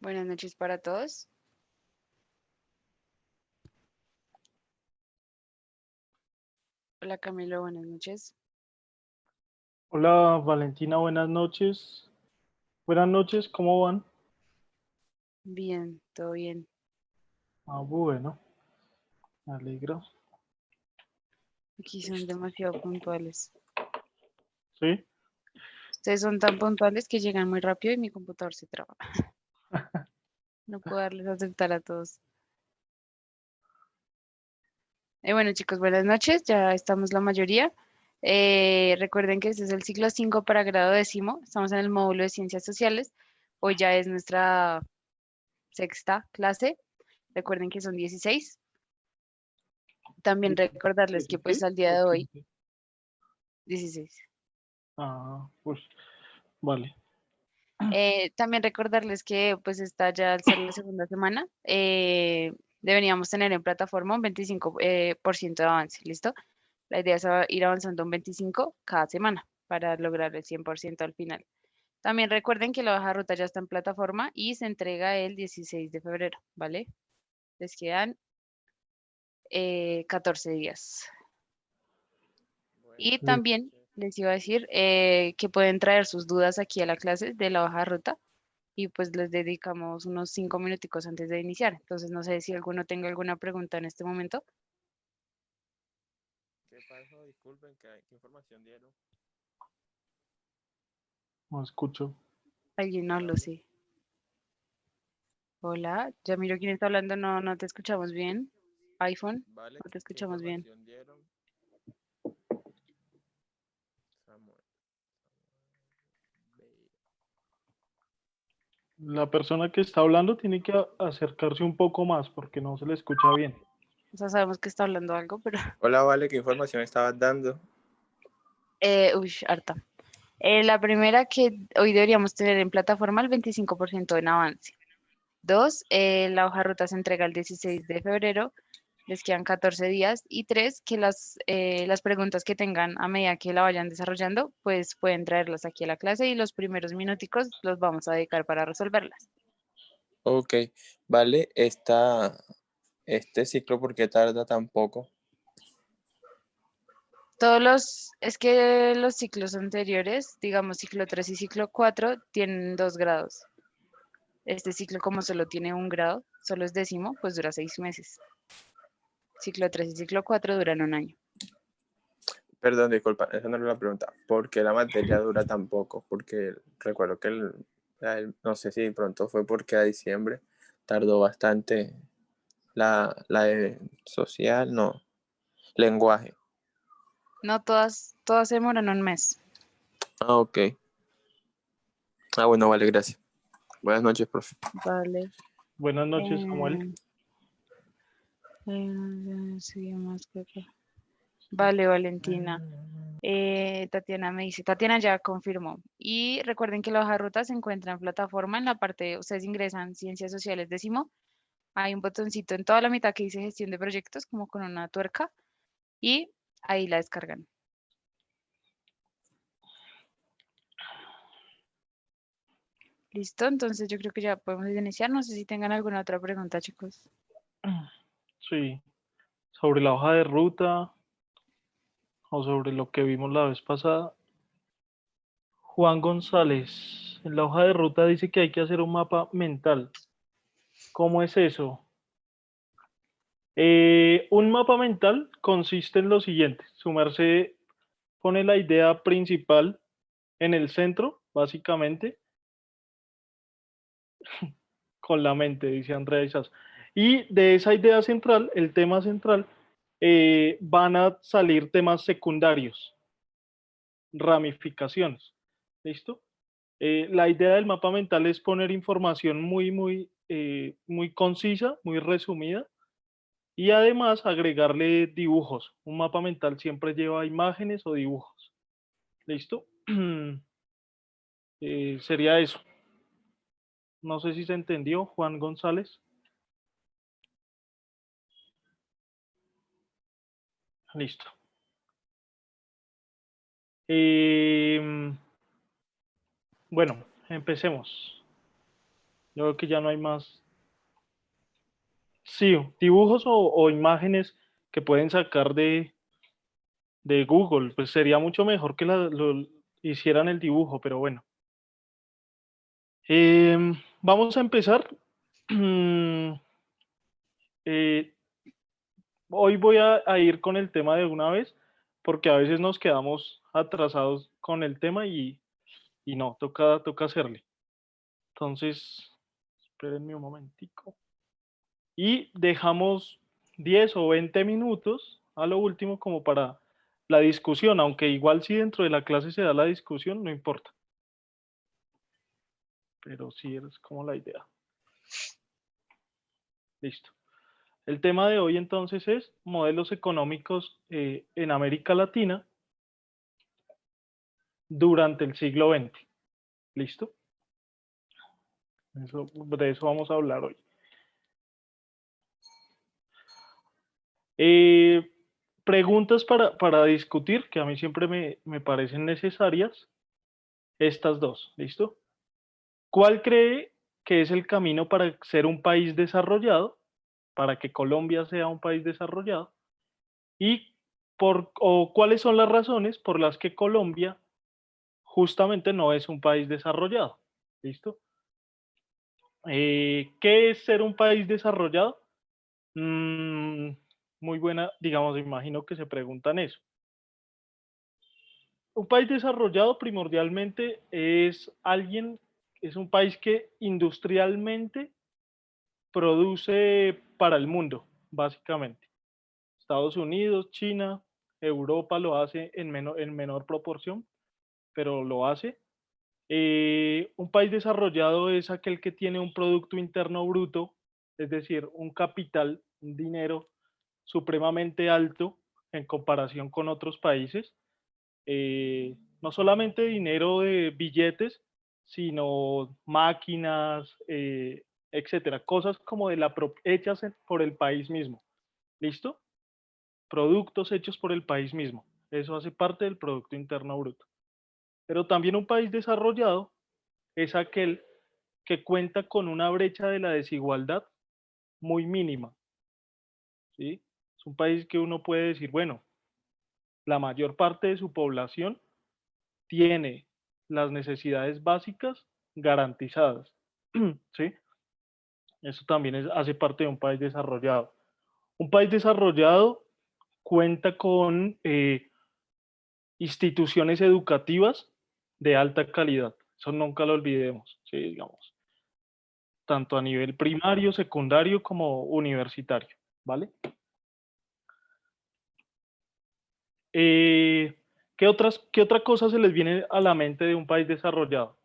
Buenas noches para todos. Hola Camilo, buenas noches. Hola Valentina, buenas noches. Buenas noches, ¿cómo van? Bien, todo bien. Bueno, me alegro. Aquí son Listo. demasiado puntuales. ¿Sí? Ustedes son tan puntuales que llegan muy rápido y mi computador se traba. No puedo darles a aceptar a todos. Bueno, chicos, buenas noches. Ya estamos la mayoría. Recuerden que este es el ciclo 5 para grado décimo. Estamos en el módulo de ciencias sociales. Hoy ya es nuestra sexta clase. Recuerden que son 16. También recordarles que pues ¿16 al día o de hoy, 15? 16. Pues, vale. También recordarles que pues está ya al ser la segunda semana, deberíamos tener en plataforma un 25% por ciento de avance, ¿listo? La idea es ir avanzando un 25 cada semana para lograr el 100% al final. También recuerden que la hoja de ruta ya está en plataforma y se entrega el 16 de febrero, ¿vale? Les quedan 14 días. Y Listo. también les iba a decir que pueden traer sus dudas aquí a la clase de la hoja de ruta y pues les dedicamos unos 5 minuticos antes de iniciar. Entonces, no sé si alguno tenga alguna pregunta en este momento. ¿Qué pasó? Disculpen, ¿qué información dieron? No escucho. Alguien no Hola, lo hola. sé. Hola, ya miro quién está hablando, no te escuchamos bien. iPhone, Vale, no te ¿qué escuchamos bien. información dieron? Samuel. Ve- La persona que está hablando tiene que acercarse un poco más porque no se le escucha bien. O sea, sabemos que está hablando algo, pero... Hola, Vale, ¿qué información estabas dando? Harta. La primera que hoy deberíamos tener en plataforma el 25% en avance. Dos, la hoja de ruta se entrega el 16 de febrero, les quedan 14 días. Y tres, que las preguntas que tengan a medida que la vayan desarrollando, pues pueden traerlas aquí a la clase y los primeros minuticos los vamos a dedicar para resolverlas. Ok, vale, este ciclo, ¿por qué tarda tan poco? Es que los ciclos anteriores, digamos ciclo 3 y ciclo 4, tienen 2 grados. Este ciclo, como solo tiene un grado, solo es décimo, pues dura 6 meses. Ciclo 3 y ciclo 4 duran un año. Perdón, disculpa, esa no era la pregunta. ¿Por qué la materia dura tan poco? Porque recuerdo que no sé si de pronto fue porque a diciembre tardó bastante la de social, no, lenguaje. No todas se demoran un mes. Ah, ok. Ah, bueno, vale, gracias. Buenas noches, profe. Vale. Buenas noches, Samuel. Eh, sí, Vale, Valentina. Tatiana me dice, Tatiana ya confirmó. Y recuerden que la hoja de ruta se encuentra en plataforma en la parte, ustedes ingresan Ciencias Sociales décimo, hay un botoncito en toda la mitad que dice Gestión de Proyectos, como con una tuerca, y ahí la descargan. Listo, entonces yo creo que ya podemos iniciar. No sé si tengan alguna otra pregunta, chicos. Sí, sobre la hoja de ruta o sobre lo que vimos la vez pasada. Juan González, en la hoja de ruta dice que hay que hacer un mapa mental. ¿Cómo es eso? Un mapa mental consiste en lo siguiente. Su merced pone la idea principal en el centro, básicamente, con la mente, dice Andrea Isas. Y de esa idea central, el tema central, van a salir temas secundarios, ramificaciones. ¿Listo? La idea del mapa mental es poner información muy concisa, muy resumida, y además agregarle dibujos. Un mapa mental siempre lleva imágenes o dibujos. ¿Listo? Sería eso. No sé si se entendió, Juan González. Listo. Bueno, empecemos. Yo creo que ya no hay más. Sí, dibujos o imágenes que pueden sacar de Google, pues sería mucho mejor que lo hicieran el dibujo, pero bueno. Vamos a empezar. Eh, hoy voy a ir con el tema de una vez, porque a veces nos quedamos atrasados con el tema y no, toca hacerle. Entonces, espérenme un momentico. Y dejamos 10 o 20 minutos a lo último como para la discusión, aunque igual si dentro de la clase se da la discusión, no importa. Pero sí es como la idea. Listo. El tema de hoy entonces es modelos económicos en América Latina durante el siglo XX. ¿Listo? De eso vamos a hablar hoy. Preguntas para discutir, que a mí siempre me parecen necesarias, estas dos, ¿listo? ¿Cuál cree que es el camino para ser un país desarrollado, para que Colombia sea un país desarrollado? ¿Y cuáles son las razones por las que Colombia justamente no es un país desarrollado? ¿Listo? ¿Qué es ser un país desarrollado? Muy buena, digamos, imagino que se preguntan eso. Un país desarrollado primordialmente es un país que industrialmente produce para el mundo, básicamente. Estados Unidos, China, Europa lo hace en menor proporción, pero lo hace. Un país desarrollado es aquel que tiene un Producto Interno Bruto, es decir, un capital, un dinero supremamente alto en comparación con otros países. No solamente dinero de billetes, sino máquinas, etcétera, cosas como hechas por el país mismo. ¿Listo? Productos hechos por el país mismo. Eso hace parte del Producto Interno Bruto. Pero también un país desarrollado es aquel que cuenta con una brecha de la desigualdad muy mínima. ¿Sí? Es un país que uno puede decir, bueno, la mayor parte de su población tiene las necesidades básicas garantizadas. ¿Sí? Eso también hace parte de un país desarrollado. Un país desarrollado cuenta con instituciones educativas de alta calidad. Eso nunca lo olvidemos, ¿sí? Digamos, tanto a nivel primario, secundario como universitario, ¿vale? ¿Qué otra cosa se les viene a la mente de un país desarrollado?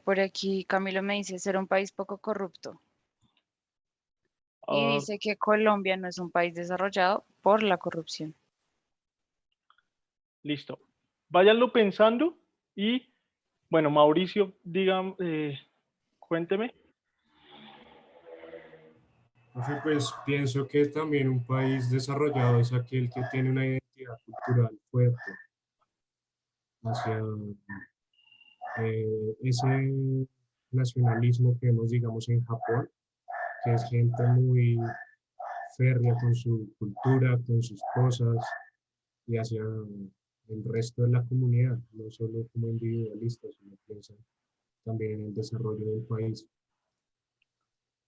Por aquí Camilo me dice ser un país poco corrupto y Ah, dice que Colombia no es un país desarrollado por la corrupción. listo. Váyanlo pensando y, bueno, Mauricio, digan, cuénteme. Profe, pues pienso que también un país desarrollado es aquel que tiene una identidad cultural fuerte hacia ese nacionalismo que vemos, digamos, en Japón, que es gente muy férrea con su cultura, con sus cosas y hacia el resto de la comunidad, no solo como individualistas, sino piensan también en el desarrollo del país.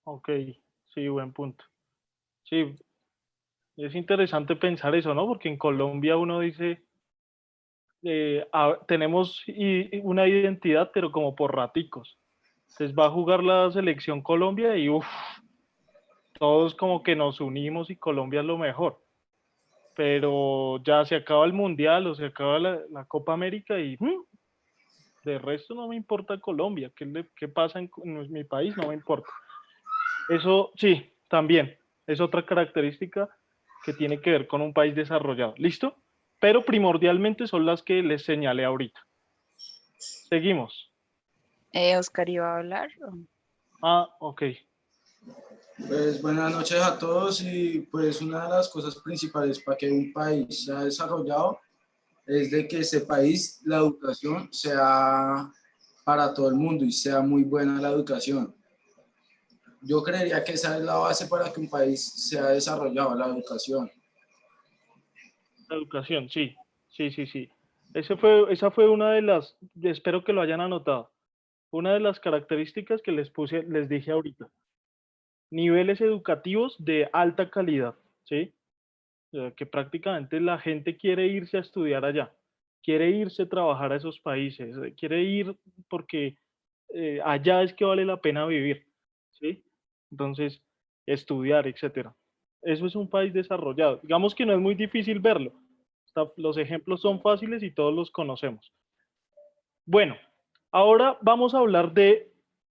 Ok, sí, buen punto. Sí, es interesante pensar eso, ¿no? Porque en Colombia uno dice, tenemos una identidad, pero como por raticos. Entonces va a jugar la selección Colombia y uff, todos como que nos unimos y Colombia es lo mejor. Pero ya se acaba el Mundial o se acaba la Copa América y de resto no me importa Colombia. ¿Qué pasa en mi país? No me importa. Eso sí, también es otra característica que tiene que ver con un país desarrollado. ¿Listo? Pero primordialmente son las que les señalé ahorita. Seguimos. Oscar iba a hablar. Ah, ok. Pues buenas noches a todos y pues una de las cosas principales para que un país sea desarrollado es de que ese país, la educación sea para todo el mundo y sea muy buena la educación. Yo creería que esa es la base para que un país sea desarrollado, la educación. La educación, sí, sí, sí, sí. Esa fue una de las, espero que lo hayan anotado, una de las características que les dije ahorita. Niveles educativos de alta calidad, ¿sí? O sea, que prácticamente la gente quiere irse a estudiar allá, quiere irse a trabajar a esos países, quiere ir porque allá es que vale la pena vivir, ¿sí? Entonces, estudiar, etcétera. Eso es un país desarrollado. Digamos que no es muy difícil verlo. Los ejemplos son fáciles y todos los conocemos. Bueno, ahora vamos a hablar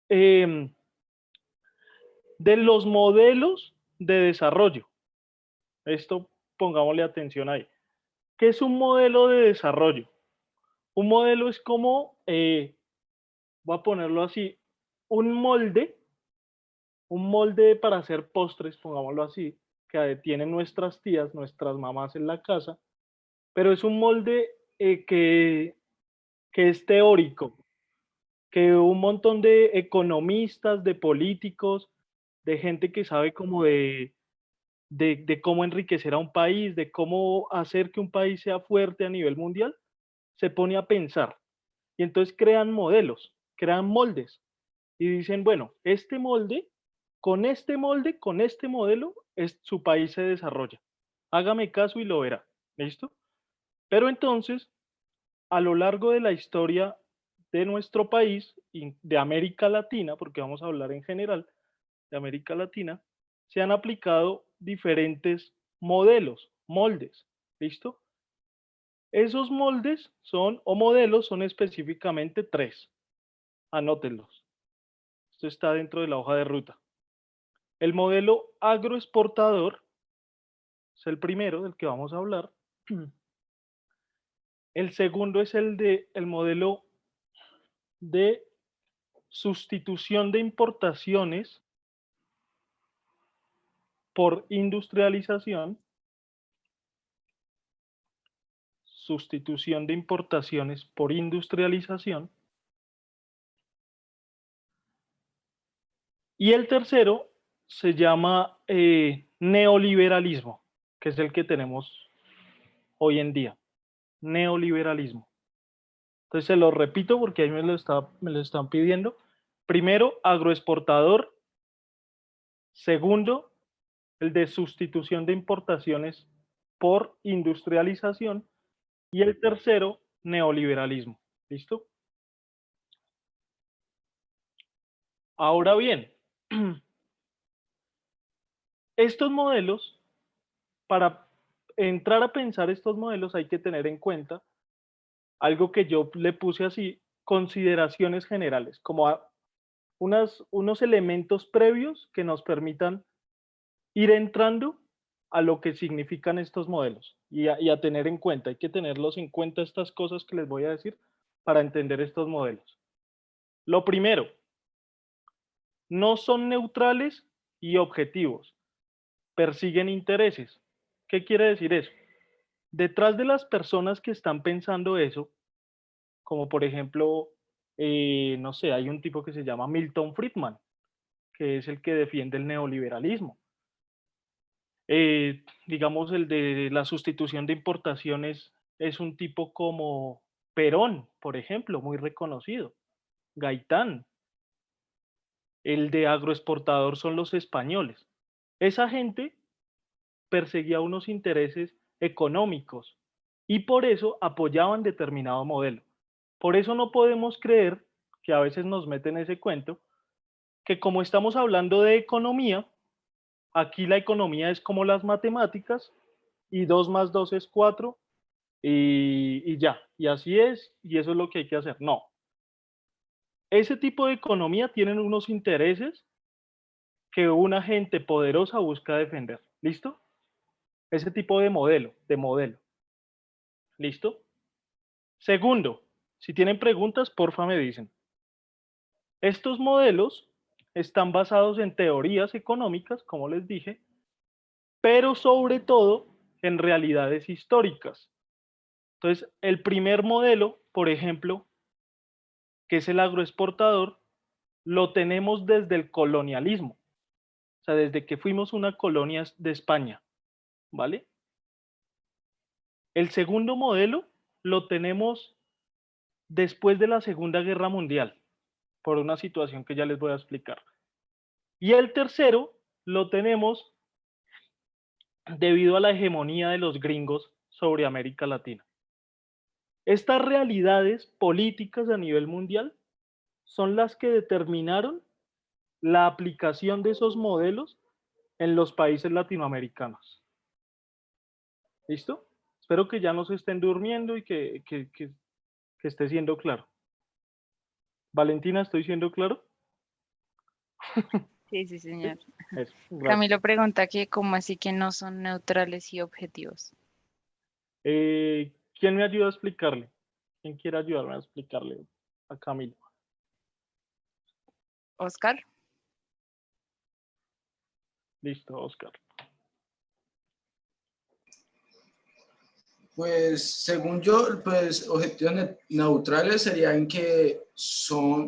em, de los modelos de desarrollo. Esto pongámosle atención ahí. ¿Qué es un modelo de desarrollo? Un modelo es como, voy a ponerlo así, un molde para hacer postres, pongámoslo así, que tienen nuestras tías, nuestras mamás en la casa, pero es un molde que es teórico, que un montón de economistas, de políticos, de gente que sabe como de cómo enriquecer a un país, de cómo hacer que un país sea fuerte a nivel mundial, se pone a pensar. Y entonces crean modelos, crean moldes. Y dicen, bueno, con este modelo, su país se desarrolla. Hágame caso y lo verá. ¿Listo? Pero entonces, a lo largo de la historia de nuestro país y de América Latina, porque vamos a hablar en general de América Latina, se han aplicado diferentes modelos, moldes. ¿Listo? Esos moldes o modelos son específicamente tres. Anótenlos. Esto está dentro de la hoja de ruta. El modelo agroexportador es el primero del que vamos a hablar. El segundo es el modelo de sustitución de importaciones por industrialización. Sustitución de importaciones por industrialización. Y el tercero se llama neoliberalismo, que es el que tenemos hoy en día. Neoliberalismo. Entonces se lo repito porque ahí me lo están pidiendo. Primero, agroexportador. Segundo, el de sustitución de importaciones por industrialización. Y el tercero, neoliberalismo. ¿Listo? Ahora bien, estos modelos, para entrar a pensar estos modelos hay que tener en cuenta algo que yo le puse así, consideraciones generales, como unos elementos previos que nos permitan ir entrando a lo que significan estos modelos y a tener en cuenta, hay que tenerlos en cuenta estas cosas que les voy a decir para entender estos modelos. Lo primero, no son neutrales y objetivos, persiguen intereses. ¿Qué quiere decir eso? Detrás de las personas que están pensando eso, como por ejemplo, no sé, hay un tipo que se llama Milton Friedman, que es el que defiende el neoliberalismo. Digamos, el de la sustitución de importaciones es un tipo como Perón, por ejemplo, muy reconocido. Gaitán. El de agroexportador son los españoles. Esa gente perseguía unos intereses económicos y por eso apoyaban determinado modelo. Por eso no podemos creer, que a veces nos meten ese cuento, que como estamos hablando de economía, aquí la economía es como las matemáticas y 2 más 2 es 4 y ya, y así es, y eso es lo que hay que hacer. No. Ese tipo de economía tienen unos intereses que una gente poderosa busca defender. ¿Listo? Ese tipo de modelo. ¿Listo? Segundo, si tienen preguntas, porfa me dicen. Estos modelos están basados en teorías económicas, como les dije, pero sobre todo en realidades históricas. Entonces, el primer modelo, por ejemplo, que es el agroexportador, lo tenemos desde el colonialismo, o sea, desde que fuimos una colonia de España, ¿vale? El segundo modelo lo tenemos después de la Segunda Guerra Mundial, por una situación que ya les voy a explicar. Y el tercero lo tenemos debido a la hegemonía de los gringos sobre América Latina. Estas realidades políticas a nivel mundial son las que determinaron la aplicación de esos modelos en los países latinoamericanos. ¿Listo? Espero que ya no se estén durmiendo y que esté siendo claro. Valentina, ¿estoy siendo claro? Sí, sí, señor. Eso, gracias. Camilo pregunta que cómo así que no son neutrales y objetivos. ¿Quién me ayuda a explicarle? ¿Quién quiere ayudarme a explicarle a Camilo? Oscar. Listo, Oscar. Pues según yo, pues objetivos neutrales serían que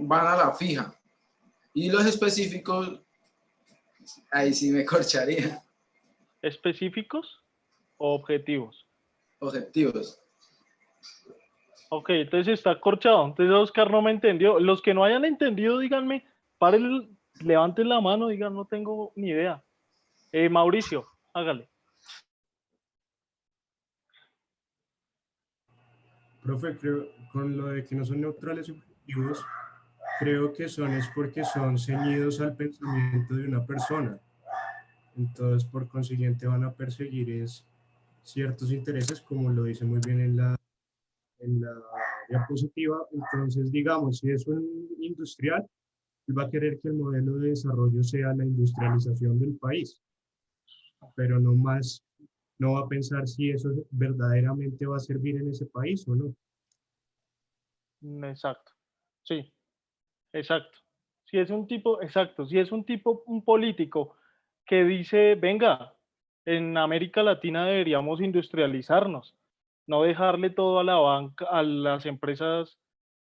van a la fija. Y los específicos, ahí sí me corcharía. ¿Específicos o objetivos? Objetivos. Ok, entonces está corchado. Entonces Oscar no me entendió. Los que no hayan entendido, díganme, paren, levanten la mano, digan, no tengo ni idea. Mauricio, hágale. Profe, creo, con lo de que no son neutrales y objetivos, creo que es porque son ceñidos al pensamiento de una persona. Entonces, por consiguiente, van a perseguir ciertos intereses, como lo dice muy bien en la diapositiva. Entonces, digamos, si es un industrial, él va a querer que el modelo de desarrollo sea la industrialización del país, pero no más, no va a pensar si eso verdaderamente va a servir en ese país o no. Exacto. Sí, exacto. Si es un tipo, exacto, si es un tipo, un político que dice, venga, en América Latina deberíamos industrializarnos, no dejarle todo a la banca, a las empresas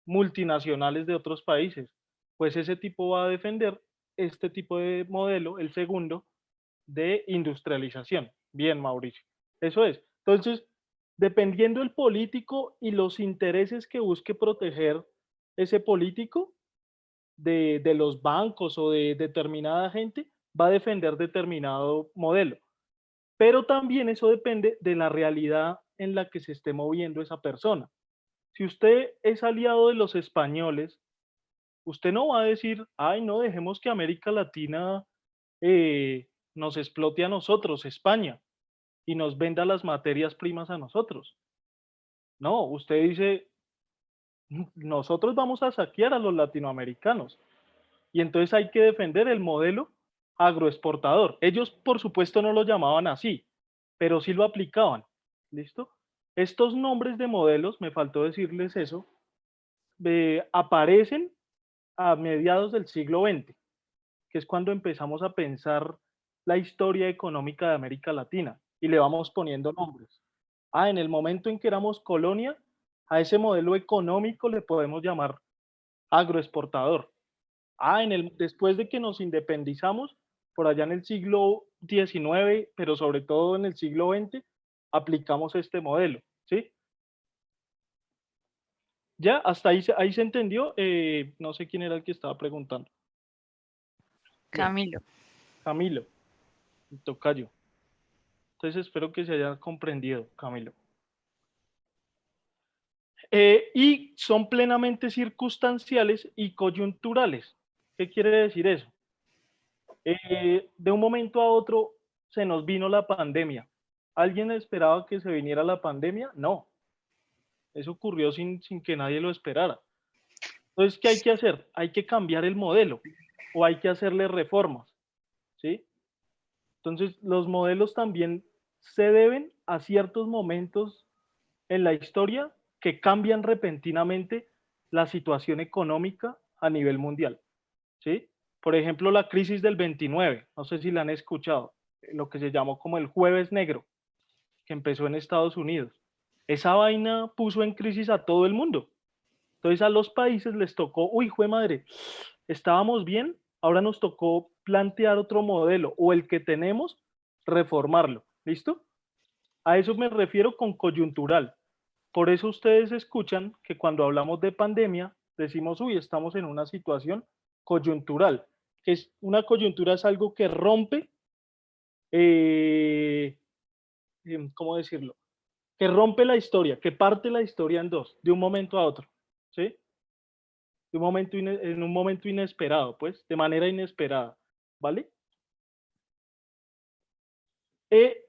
multinacionales de otros países, pues ese tipo va a defender este tipo de modelo, el segundo, de industrialización. Bien, Mauricio. Eso es. Entonces, dependiendo del político y los intereses que busque proteger ese político de los bancos o de determinada gente, va a defender determinado modelo. Pero también eso depende de la realidad en la que se esté moviendo esa persona. Si usted es aliado de los españoles, usted no va a decir, ay, no, dejemos que América Latina nos explote a nosotros, España, y nos venda las materias primas a nosotros. No, usted dice, nosotros vamos a saquear a los latinoamericanos. Y entonces hay que defender el modelo agroexportador. Ellos, por supuesto, no lo llamaban así, pero sí lo aplicaban. ¿Listo? Estos nombres de modelos, me faltó decirles eso, aparecen a mediados del siglo XX, que es cuando empezamos a pensar la historia económica de América Latina y le vamos poniendo nombres. En el momento en que éramos colonia, a ese modelo económico le podemos llamar agroexportador. Después de que nos independizamos, por allá en el siglo XIX, pero sobre todo en el siglo XX, aplicamos este modelo, ¿sí? Ya, hasta ahí se entendió. No sé quién era el que estaba preguntando. Camilo. Camilo, tocayo. Entonces espero que se haya comprendido, Camilo. Y son plenamente circunstanciales y coyunturales. ¿Qué quiere decir eso? De un momento a otro se nos vino la pandemia. ¿Alguien esperaba que se viniera la pandemia? No. Eso ocurrió sin que nadie lo esperara. Entonces, ¿qué hay que hacer? Hay que cambiar el modelo o hay que hacerle reformas, ¿sí? Entonces, los modelos también se deben a ciertos momentos en la historia que cambian repentinamente la situación económica a nivel mundial, ¿sí? Por ejemplo, la crisis del 29, no sé si la han escuchado, lo que se llamó como el Jueves Negro, que empezó en Estados Unidos. Esa vaina puso en crisis a todo el mundo, Entonces a los países les tocó, uy, jue madre, estábamos bien, ahora nos tocó plantear otro modelo o el que tenemos, reformarlo. ¿Listo? A eso me refiero con coyuntural. Por eso ustedes escuchan que cuando hablamos de pandemia, decimos, uy, estamos en una situación coyuntural. Que es, una coyuntura es algo que rompe, eh, ¿cómo decirlo? Que rompe la historia, que parte la historia en dos, de un momento a otro. ¿Sí? De un momento en un momento inesperado, pues, de manera inesperada. ¿Vale?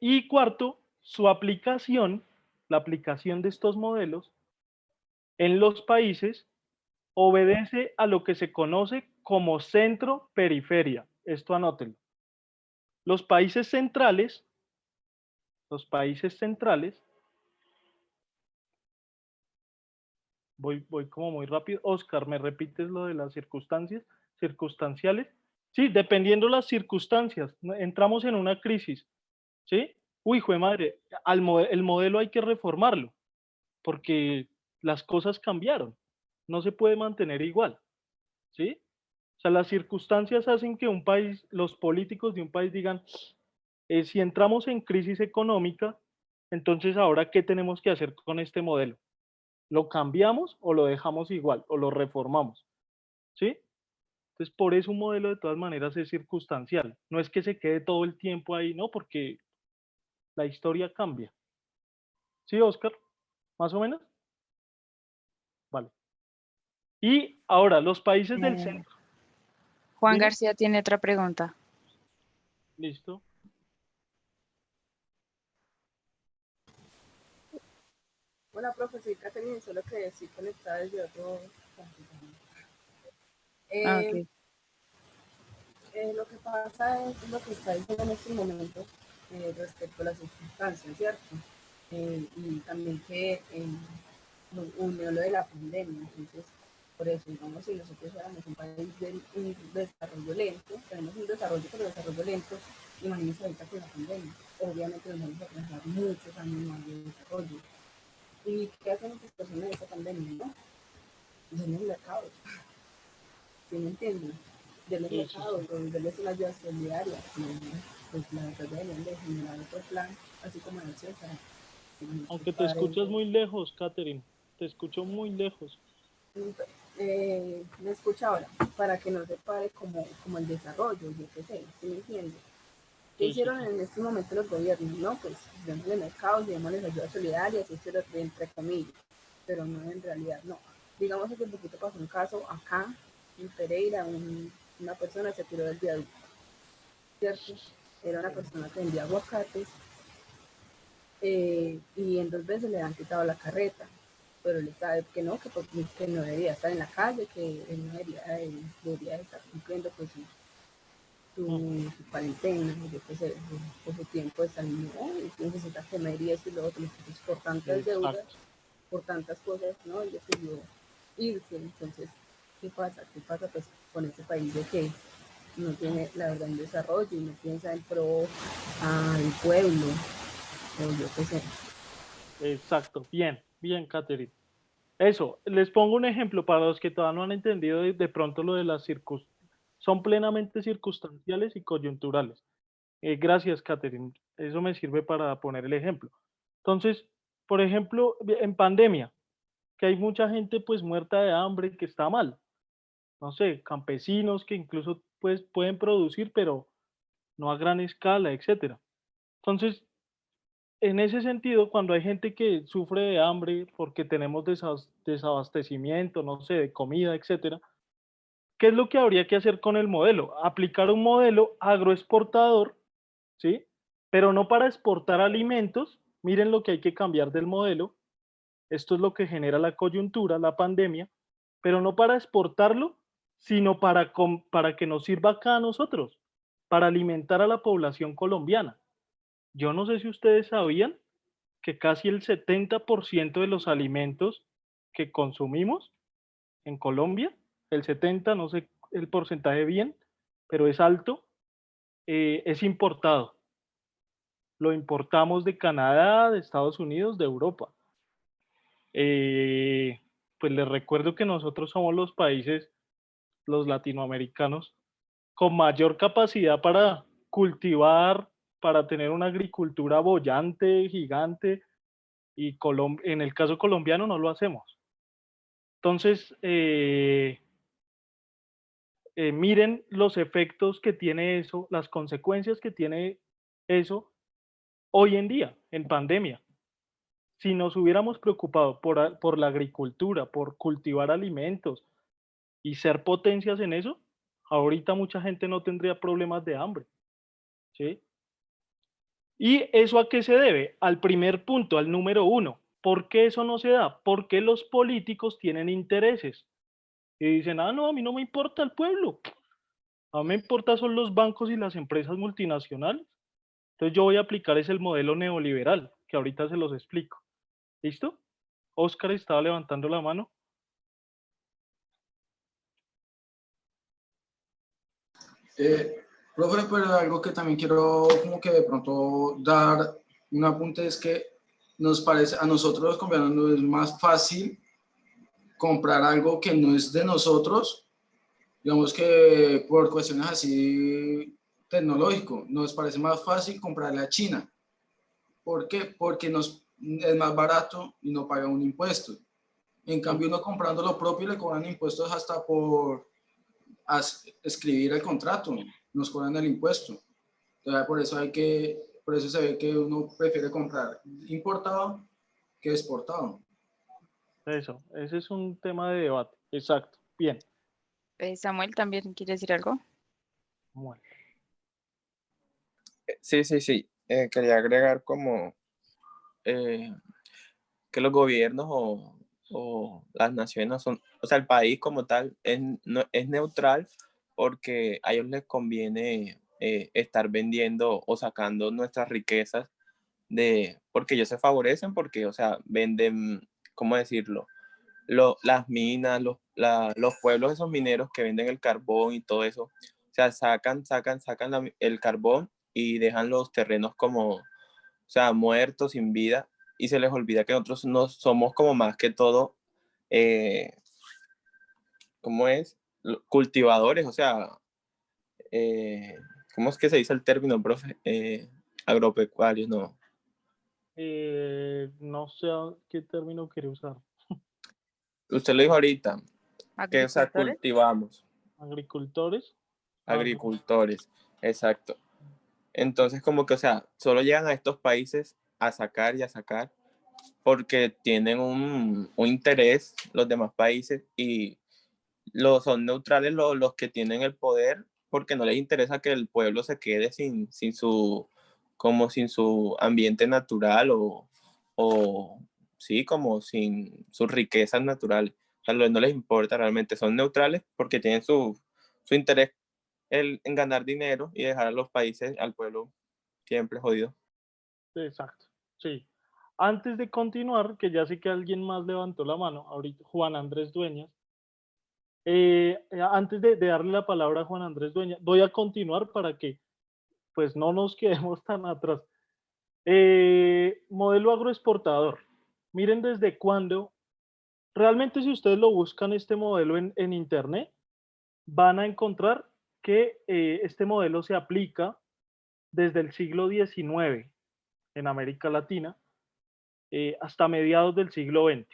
Y cuarto, su aplicación, la aplicación de estos modelos en los países obedece a lo que se conoce como centro-periferia. Esto anótenlo. Los países centrales, voy como muy rápido. Oscar, ¿me repites lo de las circunstancias? Circunstanciales. Sí, dependiendo las circunstancias, entramos en una crisis, ¿sí? Uy, jue madre, el modelo hay que reformarlo, porque las cosas cambiaron, no se puede mantener igual, ¿sí? O sea, las circunstancias hacen que un país, los políticos de un país digan, si entramos en crisis económica, entonces ahora, ¿qué tenemos que hacer con este modelo? ¿Lo cambiamos o lo dejamos igual o lo reformamos? ¿Sí? Entonces, por eso un modelo de todas maneras es circunstancial. No es que se quede todo el tiempo ahí, no, porque la historia cambia. ¿Sí, Oscar? ¿Más o menos? Vale. Y ahora, los países del Eh, centro. Juan Dime. García tiene otra pregunta. Listo. Hola, profesor Catherine, solo que estoy conectada desde otro computador. Ah, Eh, ok. lo que pasa es lo que está diciendo en este momento respecto a las circunstancias, ¿cierto? Y también que unió lo de la pandemia. Entonces, por eso, digamos, si nosotros éramos un país de un desarrollo lento, tenemos un desarrollo, pero desarrollo lento, imagínense ahorita con la pandemia. Obviamente nos vamos a trabajar muchos años más de desarrollo. ¿Y qué hacen estas personas de esta pandemia, no? En el mercado, ¿sí me entienden? De los Sí, sí, sí. mercados, darles una ayuda solidaria, pues la verdad deberían de generar otro plan, así como en el César. Aunque te escuchas muy lejos, Catherine. Te escucho muy lejos. Me escucha ahora, para que no se pare como el desarrollo, yo qué sé, ¿sí me entiende? ¿Qué Sí, sí, hicieron sí. en este momento los gobiernos? No, pues dentro de mercados, démosles ayudas solidarias, eso entre comillas, pero no en realidad, no. Digamos que hace poquito pasó un caso acá, en Pereira, una persona se tiró del viaducto, ¿cierto? Era una persona que vendía aguacates y en 2 veces le han quitado la carreta, pero él sabe que no, que no debería estar en la calle, que él no debería estar cumpliendo pues su cuarentena, yo qué sé, por su tiempo de salir, ¿no? Y necesita comer y eso y lo otro, entonces por tantas deudas, Exacto. por tantas cosas, ¿no? Él decidió irse, entonces, ¿qué pasa? ¿Qué pasa pues con este país de que no tiene la verdad un desarrollo y no piensa en pro al pueblo, o yo qué sé? Exacto. Bien, bien, Catherine. Eso, les pongo un ejemplo para los que todavía no han entendido de pronto lo de las circunstancias. Son plenamente circunstanciales y coyunturales. Gracias, Catherine. Eso me sirve para poner el ejemplo. Entonces, por ejemplo, en pandemia, que hay mucha gente pues muerta de hambre que está mal. No sé, campesinos que incluso pues pueden producir, pero no a gran escala, etcétera. Entonces, en ese sentido, cuando hay gente que sufre de hambre porque tenemos desabastecimiento, no sé, de comida, etcétera, ¿qué es lo que habría que hacer con el modelo? Aplicar un modelo agroexportador, ¿sí? Pero no para exportar alimentos. Miren lo que hay que cambiar del modelo. Esto es lo que genera la coyuntura, la pandemia, pero no para exportarlo, sino para que nos sirva acá a nosotros, para alimentar a la población colombiana. Yo no sé si ustedes sabían que casi el 70% de los alimentos que consumimos en Colombia, el 70, no sé el porcentaje bien, pero es alto, es importado. Lo importamos de Canadá, de Estados Unidos, de Europa. Eh, pues les recuerdo que nosotros somos los países, los latinoamericanos, con mayor capacidad para cultivar, para tener una agricultura boyante, gigante, y en el caso colombiano no lo hacemos. Entonces, miren los efectos que tiene eso, las consecuencias que tiene eso hoy en día, en pandemia. Si nos hubiéramos preocupado por la agricultura, por cultivar alimentos y ser potencias en eso, ahorita mucha gente no tendría problemas de hambre. ¿Sí? ¿Y eso a qué se debe? Al primer punto, al número uno. ¿Por qué eso no se da? Porque los políticos tienen intereses. Y dicen, ah, no, a mí no me importa el pueblo. A mí me importa son los bancos y las empresas multinacionales. Entonces yo voy a aplicar es el modelo neoliberal, que ahorita se los explico. ¿Listo? Oscar estaba levantando la mano. Profe, pero algo que también quiero como que de pronto dar un apunte es que nos parece, a nosotros los colombianos nos es más fácil comprar algo que no es de nosotros, digamos que por cuestiones así tecnológico, nos parece más fácil comprarle a China. ¿Por qué? Porque es más barato y no paga un impuesto. En cambio, uno comprando lo propio le cobran impuestos hasta por escribir el contrato, nos cobran el impuesto. Entonces, por eso se ve que uno prefiere comprar importado que exportado. Eso, ese es un tema de debate. Exacto. Bien. Samuel, ¿también quiere decir algo? Bueno. Sí, sí, sí. Quería agregar como que los gobiernos o las naciones no son, o sea, el país como tal es neutral porque a ellos les conviene estar vendiendo o sacando nuestras riquezas porque ellos se favorecen porque, o sea, venden, ¿cómo decirlo? Las minas, los pueblos esos mineros que venden el carbón y todo eso, o sea, sacan el carbón y dejan los terrenos como, o sea, muertos, sin vida, y se les olvida que nosotros no somos como más que todo, ¿cómo es? Cultivadores, o sea, ¿cómo es que se dice el término, profe? Agropecuarios, no. No sé qué término quiere usar. Usted lo dijo ahorita, que, o sea, ¿Agricultores? cultivamos, Agricultores. agricultores, exacto. Entonces, como que, o sea, solo llegan a estos países a sacar y a sacar porque tienen un interés los demás países y son neutrales los que tienen el poder porque no les interesa que el pueblo se quede sin su ambiente natural o sí, como sin sus riquezas naturales. O sea, no les importa realmente, son neutrales porque tienen su interés en ganar dinero y dejar a los países, al pueblo siempre jodido. Exacto. Sí. Antes de continuar, que ya sé que alguien más levantó la mano, ahorita Juan Andrés Dueñas. Antes de darle la palabra a Juan Andrés Dueñas, voy a continuar para que pues no nos quedemos tan atrás. Modelo agroexportador. Miren desde cuándo, realmente si ustedes lo buscan este modelo en internet, van a encontrar que este modelo se aplica desde el siglo XIX en América Latina hasta mediados del siglo XX.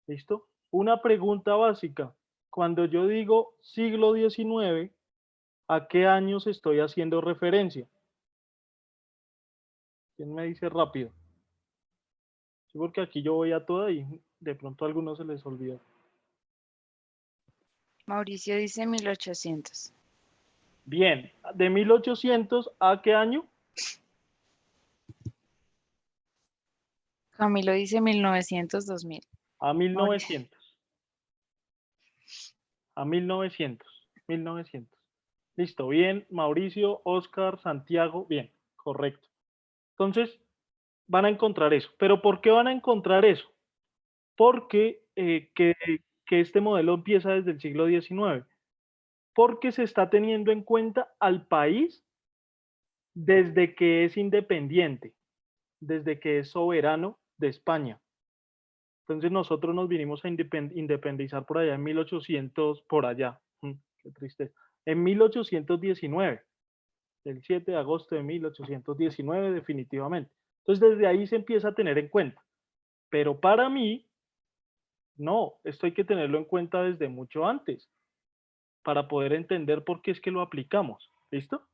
¿Listo? Una pregunta básica. Cuando yo digo siglo XIX, ¿a qué años estoy haciendo referencia? ¿Quién me dice rápido? Sí, porque aquí yo voy a toda y de pronto a algunos se les olvida. Mauricio dice 1800. Bien, de 1800 ¿a qué año? Camilo dice 1900, 2000. A Mauricio. 1900. A 1900. 1900. Listo, bien. Mauricio, Oscar, Santiago, bien, correcto. Entonces, van a encontrar eso. ¿Pero por qué van a encontrar eso? Porque que este modelo empieza desde el siglo XIX. Porque se está teniendo en cuenta al país desde que es independiente, desde que es soberano de España. Entonces nosotros nos vinimos a independizar por allá en 1800, por allá, qué tristeza, en 1819, el 7 de agosto de 1819 definitivamente. Entonces desde ahí se empieza a tener en cuenta. Pero para mí, no, esto hay que tenerlo en cuenta desde mucho antes, para poder entender por qué es que lo aplicamos. ¿Listo?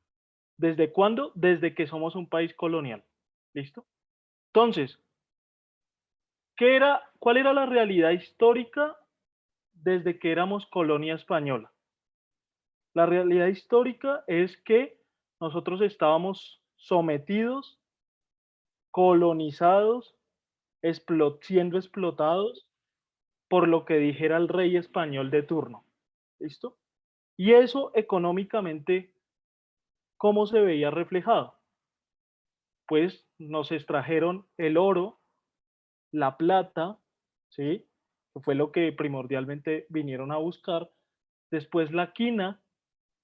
¿Desde cuándo? Desde que somos un país colonial. ¿Listo? Entonces, ¿cuál era la realidad histórica desde que éramos colonia española? La realidad histórica es que nosotros estábamos sometidos, colonizados, siendo explotados por lo que dijera el rey español de turno. ¿Listo? Y eso económicamente, ¿cómo se veía reflejado? Pues nos extrajeron el oro, la plata, ¿sí? Que fue lo que primordialmente vinieron a buscar. Después la quina,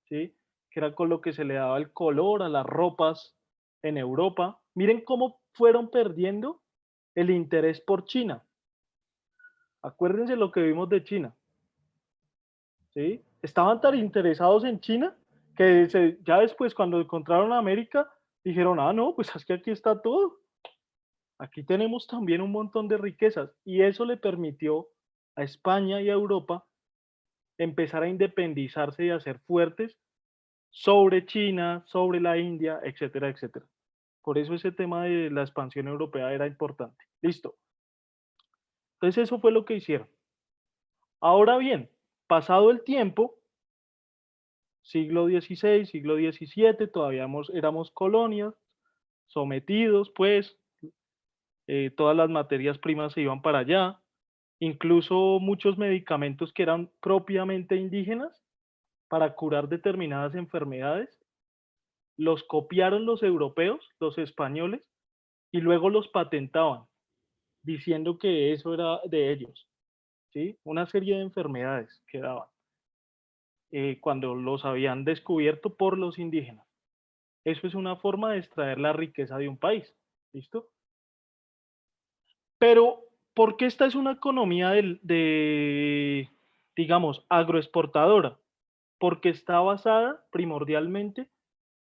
¿sí? Que era con lo que se le daba el color a las ropas en Europa. Miren cómo fueron perdiendo el interés por China. Acuérdense lo que vimos de China, ¿sí? Estaban tan interesados en China que ya después cuando encontraron a América dijeron, ah, no, pues es que aquí está todo. Aquí tenemos también un montón de riquezas y eso le permitió a España y a Europa empezar a independizarse y a ser fuertes sobre China, sobre la India, etcétera, etcétera. Por eso ese tema de la expansión europea era importante. Listo. Entonces eso fue lo que hicieron. Ahora bien, pasado el tiempo, siglo XVI, siglo XVII, todavía éramos colonias, sometidos, pues, todas las materias primas se iban para allá, incluso muchos medicamentos que eran propiamente indígenas para curar determinadas enfermedades, los copiaron los europeos, los españoles, y luego los patentaban, diciendo que eso era de ellos, ¿sí? Una serie de enfermedades que daban cuando los habían descubierto por los indígenas. Eso es una forma de extraer la riqueza de un país, ¿listo? Pero, ¿por qué esta es una economía digamos, agroexportadora? Porque está basada primordialmente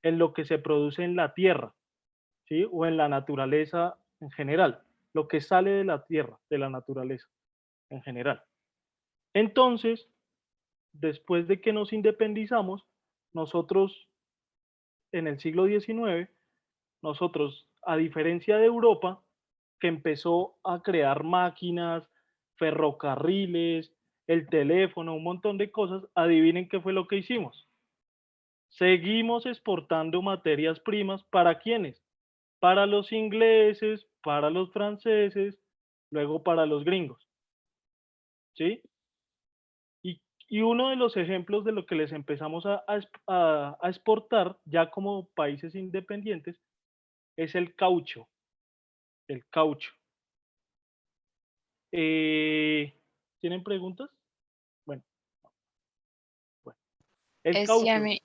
en lo que se produce en la tierra, ¿sí? O en la naturaleza en general, lo que sale de la tierra, de la naturaleza en general. Entonces, después de que nos independizamos, nosotros en el siglo XIX, nosotros, a diferencia de Europa, que empezó a crear máquinas, ferrocarriles, el teléfono, un montón de cosas, adivinen qué fue lo que hicimos. Seguimos exportando materias primas, ¿para quiénes? Para los ingleses, para los franceses, luego para los gringos. ¿Sí? Y uno de los ejemplos de lo que les empezamos a exportar ya como países independientes es el caucho. El caucho. ¿Tienen preguntas? Bueno. El Sí, a caucho. mí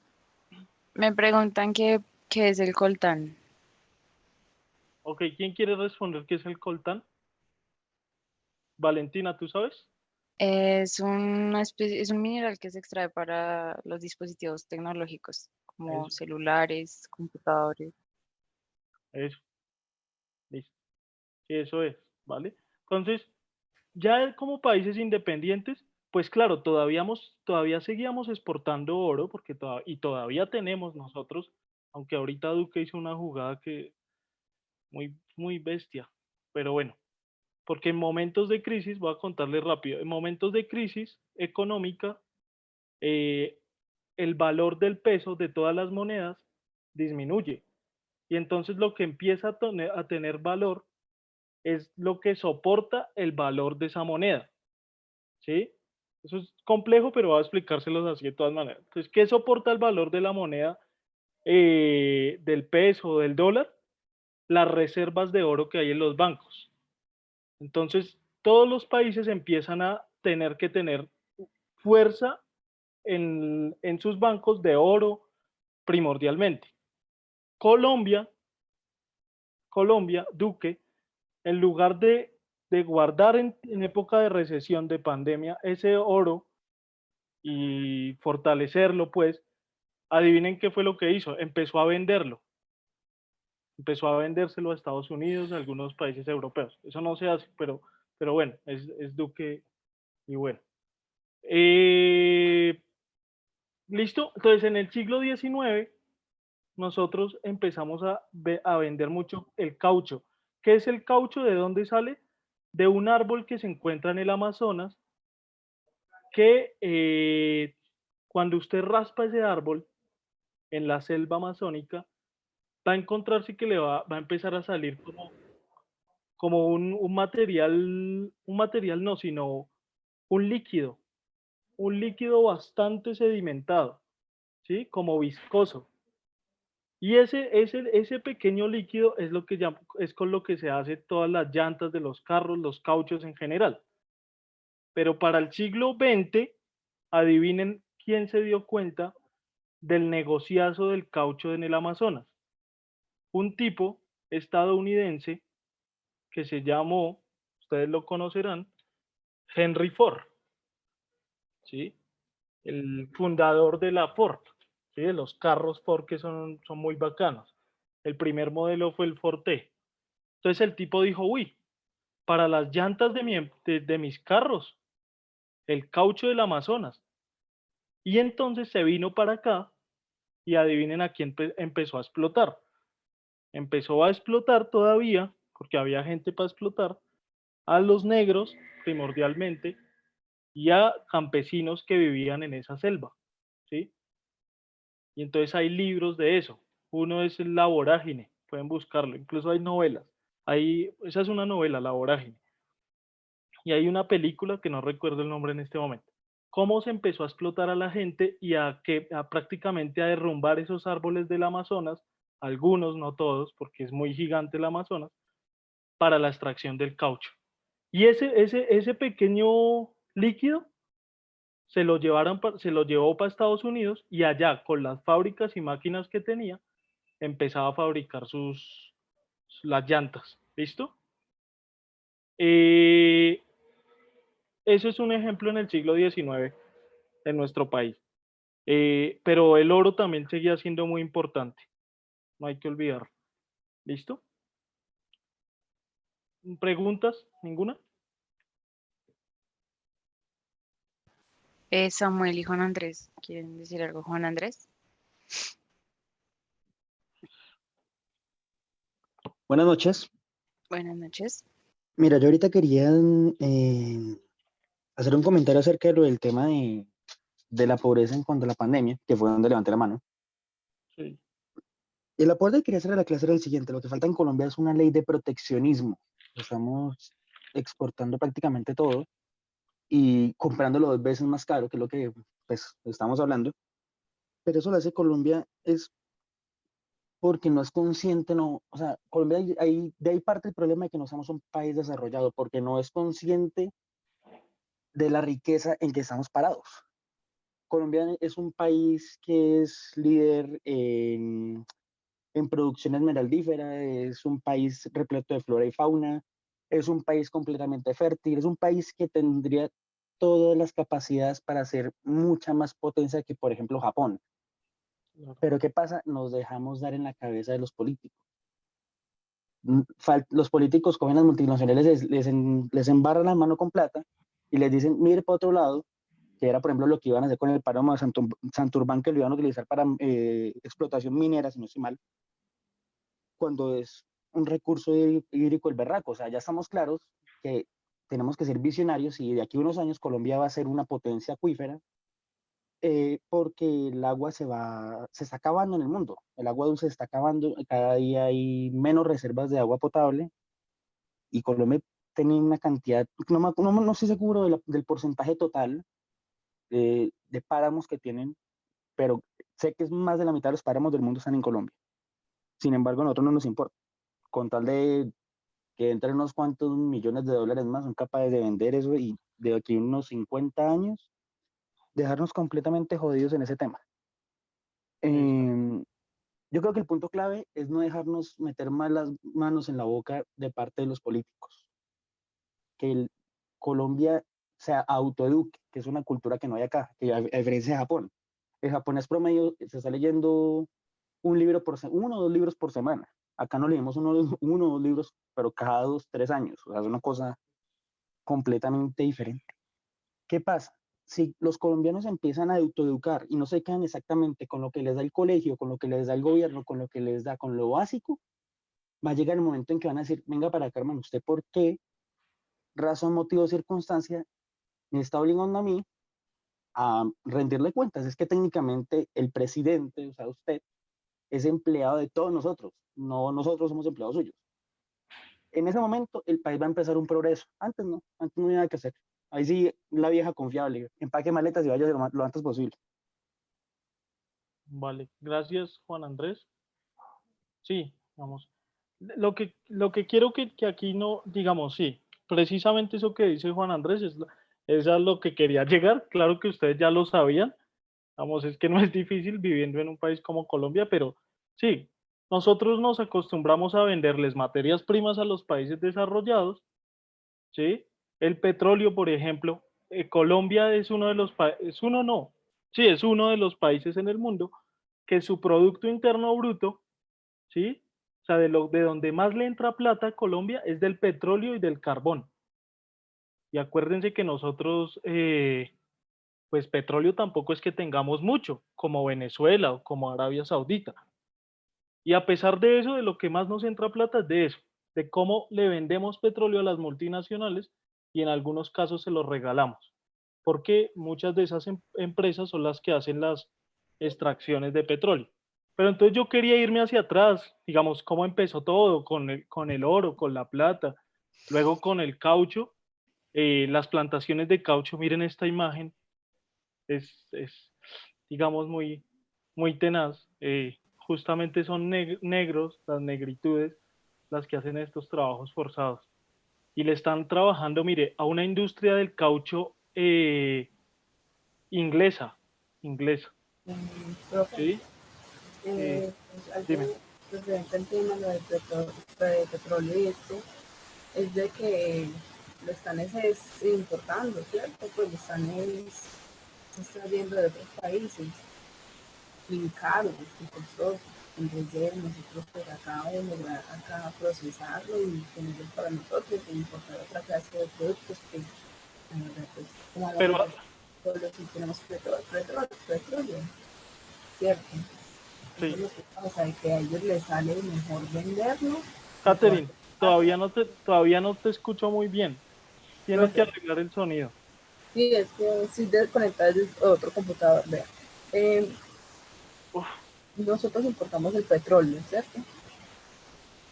me preguntan qué es el coltán. Ok, ¿quién quiere responder qué es el coltán? Valentina, ¿tú sabes? Es una especie, es un mineral que se extrae para los dispositivos tecnológicos, como Eso, celulares, computadores. eso, listo. Sí, eso es, ¿vale? Entonces, ya como países independientes, pues claro, todavía seguíamos exportando oro, porque todavía tenemos nosotros, aunque ahorita Duque hizo una jugada que muy bestia, pero bueno, porque en momentos de crisis, voy a contarles rápido, en momentos de crisis económica, eh, el valor del peso de todas las monedas disminuye. Y entonces lo que empieza a tener valor es lo que soporta el valor de esa moneda. ¿Sí? Eso es complejo, pero voy a explicárselos así de todas maneras. Entonces, ¿qué soporta el valor de la moneda, del peso, del dólar? Las reservas de oro que hay en los bancos. Entonces, todos los países empiezan a tener que tener fuerza en sus bancos de oro primordialmente. Colombia, Duque, en lugar de de guardar en época de recesión, de pandemia, ese oro y fortalecerlo, pues, adivinen qué fue lo que hizo. Empezó a venderlo. Empezó a vendérselo a Estados Unidos, a algunos países europeos. Eso no se hace, pero bueno, es Duque y bueno. ¿Listo? Entonces, en el siglo XIX, nosotros empezamos a vender mucho el caucho. ¿Qué es el caucho? ¿De dónde sale? De un árbol que se encuentra en el Amazonas, que cuando usted raspa ese árbol en la selva amazónica, va a encontrarse que le va a empezar a salir como un material no, sino un líquido bastante sedimentado, ¿sí? Como viscoso. Y ese pequeño líquido es es con lo que se hace todas las llantas de los carros, los cauchos en general. Pero para el siglo XX, adivinen quién se dio cuenta del negociazo del caucho en el Amazonas. Un tipo estadounidense que se llamó, ustedes lo conocerán, Henry Ford, ¿sí? El fundador de la Ford, ¿sí? De los carros Ford que son muy bacanos. El primer modelo fue el Ford T. Entonces el tipo dijo, uy, para las llantas de mis carros, el caucho del Amazonas. Y entonces se vino para acá y adivinen a quién empezó a explotar. Empezó a explotar todavía, porque había gente para explotar, a los negros primordialmente y a campesinos que vivían en esa selva, ¿sí? Y entonces hay libros de eso. Uno es La Vorágine, pueden buscarlo, incluso hay novelas. Esa es una novela, La Vorágine. Y hay una película que no recuerdo el nombre en este momento. Cómo se empezó a explotar a la gente y a prácticamente a derrumbar esos árboles del Amazonas, algunos, no todos, porque es muy gigante el Amazonas, para la extracción del caucho. Y ese pequeño líquido se lo llevó para Estados Unidos y allá con las fábricas y máquinas que tenía, empezaba a fabricar las llantas. ¿Listo? Eso es un ejemplo en el siglo XIX en nuestro país. Pero el oro también seguía siendo muy importante. No hay que olvidar. ¿Listo? ¿Preguntas? ¿Ninguna? Samuel y Juan Andrés, ¿quieren decir algo, Juan Andrés? Buenas noches. Buenas noches. Mira, yo ahorita quería hacer un comentario acerca de lo del tema de la pobreza en cuanto a la pandemia, que fue donde levanté la mano. Sí. El aporte que quería hacer a la clase era el siguiente: lo que falta en Colombia es una ley de proteccionismo. Estamos exportando prácticamente todo y comprándolo 2 veces más caro, que es lo que pues, estamos hablando. Pero eso lo hace Colombia es porque no es consciente, no, o sea, Colombia, de ahí parte el problema de que no somos un país desarrollado, porque no es consciente de la riqueza en que estamos parados. Colombia es un país que es líder en producción esmeraldífera, es un país repleto de flora y fauna, es un país completamente fértil, es un país que tendría todas las capacidades para ser mucha más potencia que, por ejemplo, Japón. Pero ¿qué pasa? Nos dejamos dar en la cabeza de los políticos. Los políticos cogen a las multinacionales, les embarran la mano con plata y les dicen, mire para otro lado, que era, por ejemplo, lo que iban a hacer con el páramo de Santurbán, que lo iban a utilizar para explotación minera, si no estoy mal, cuando es un recurso hídrico el berraco. O sea, ya estamos claros que tenemos que ser visionarios y de aquí a unos años Colombia va a ser una potencia acuífera, porque el agua se está acabando en el mundo. El agua dulce se está acabando, cada día hay menos reservas de agua potable y Colombia tiene una cantidad, no estoy seguro del porcentaje total de páramos que tienen, pero sé que es más de la mitad de los páramos del mundo están en Colombia. Sin embargo, a nosotros no nos importa. Con tal de que entre unos cuantos millones de dólares más, son capaces de vender eso y de aquí a unos 50 años dejarnos completamente jodidos en ese tema. Yo creo que el punto clave es no dejarnos meter más las manos en la boca de parte de los políticos. que Colombia se autoeduque, que es una cultura que no hay acá, que a diferencia de Japón. El japonés promedio se está leyendo un libro uno o dos libros por semana. Acá no leemos uno o dos libros, pero cada 2, 3 años. O sea, es una cosa completamente diferente. ¿Qué pasa? Si los colombianos empiezan a autoeducar y no se quedan exactamente con lo que les da el colegio, con lo que les da el gobierno, con lo que les da, con lo básico, va a llegar el momento en que van a decir, venga para acá, hermano, ¿usted por qué razón, motivo, circunstancia me está obligando a mí a rendirle cuentas? Es que técnicamente el presidente, o sea, usted, es empleado de todos nosotros, no nosotros somos empleados suyos. En ese momento el país va a empezar un progreso. Antes no había nada que hacer. Ahí sí, la vieja confiable, empaque maletas y vaya lo antes posible. Vale, gracias Juan Andrés. Sí, vamos. Lo que quiero que aquí no, digamos, sí, precisamente eso que dice Juan Andrés es a lo que quería llegar. Claro que ustedes ya lo sabían. Vamos, es que no es difícil viviendo en un país como Colombia, pero sí, nosotros nos acostumbramos a venderles materias primas a los países desarrollados, ¿sí? El petróleo, por ejemplo, Colombia es uno de los países, uno no, sí, es uno de los países en el mundo que su Producto Interno Bruto, ¿sí? O sea, de donde más le entra plata a Colombia es del petróleo y del carbón. Y acuérdense que nosotros, pues petróleo tampoco es que tengamos mucho, como Venezuela o como Arabia Saudita. Y a pesar de eso, de lo que más nos entra plata es de eso, de cómo le vendemos petróleo a las multinacionales y en algunos casos se los regalamos. Porque muchas de esas empresas son las que hacen las extracciones de petróleo. Pero entonces yo quería irme hacia atrás, digamos, cómo empezó todo con el oro, con la plata, luego con el caucho, las plantaciones de caucho. Miren esta imagen, es digamos, muy tenaz. Justamente son negros, las negritudes, las que hacen estos trabajos forzados. Y le están trabajando, mire, a una industria del caucho inglesa, inglesa, Profe, ¿sí? pues Dime. algo referente al tema de petróleo y esto, es de que lo están importando, ¿cierto? Pues lo están trayendo de otros países, y caros, y costosos. En vez de nosotros pues acá lograr acá procesarlo y tenerlo para nosotros e importar otra clase de productos que la verdad pues como Pero, hablamos solo si tenemos petróleo, ¿cierto? Eso es sí, lo que pasa, de que a ellos les sale mejor venderlo y poder Catherine, todavía no te escucho muy bien. Tienes que profe. arreglar el sonido. Sí, es que estoy desconectada de otro computador, vea. Eh, Uf, nosotros importamos el petróleo, ¿cierto?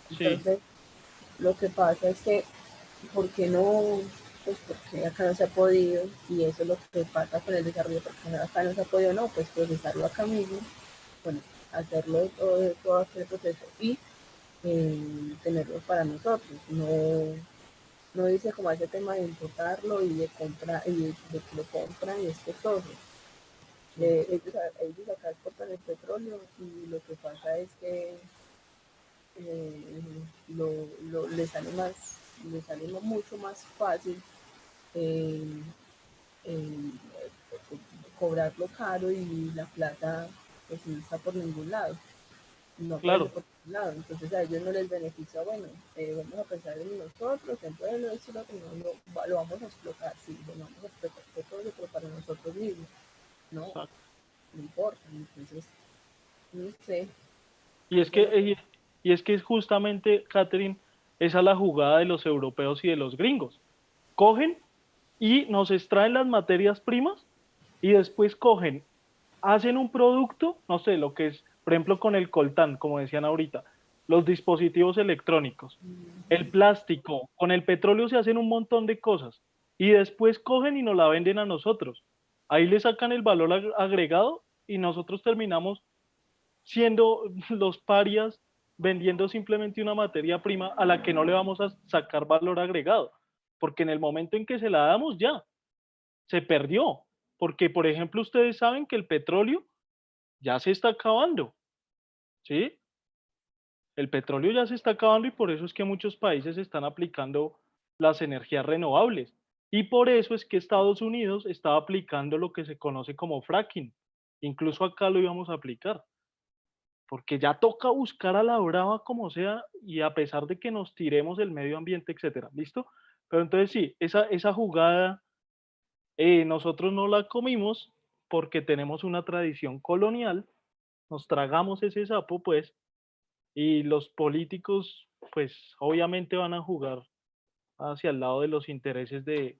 sí, Entonces, lo que pasa es que, ¿por qué no? Pues porque acá no se ha podido, y eso es lo que pasa con el desarrollo, porque acá no se ha podido, no, pues procesarlo acá mismo, bueno, hacerlo todo aquel proceso y tenerlo para nosotros, no dice como ese tema de importarlo y de comprar, y de que lo compran y es costoso. Ellos acá exportan el petróleo y lo que pasa es que le sale mucho más fácil eh, eh, cobrarlo caro y la plata pues no está por ningún lado, no aparece claro, por ningún lado, entonces a ellos no les beneficia, bueno, vamos a pensar en nosotros, en todo eso lo vamos a explotar, sí, lo vamos a explotar petróleo, pero para nosotros mismos, no, exacto. no importa, entonces, no sé, Y es eso es lo que... que, y es que es justamente, Catherine, esa es la jugada de los europeos y de los gringos. Cogen y nos extraen las materias primas y después cogen, hacen un producto, no sé, lo que es, por ejemplo, con el coltán, como decían ahorita, los dispositivos electrónicos, el plástico, con el petróleo se hacen un montón de cosas y después cogen y nos la venden a nosotros. Ahí le sacan el valor agregado y nosotros terminamos siendo los parias vendiendo simplemente una materia prima a la que no le vamos a sacar valor agregado, porque en el momento en que se la damos ya, se perdió, porque por ejemplo ustedes saben que el petróleo ya se está acabando, ¿sí? El petróleo ya se está acabando y por eso es que muchos países están aplicando las energías renovables. Y por eso es que Estados Unidos estaba aplicando lo que se conoce como fracking. Incluso acá lo íbamos a aplicar, porque ya toca buscar a la brava como sea y a pesar de que nos tiremos el medio ambiente, etcétera. ¿Listo? Pero entonces sí, esa jugada nosotros no la comimos porque tenemos una tradición colonial, nos tragamos ese sapo, pues, y los políticos, pues, obviamente van a jugar hacia el lado de los intereses de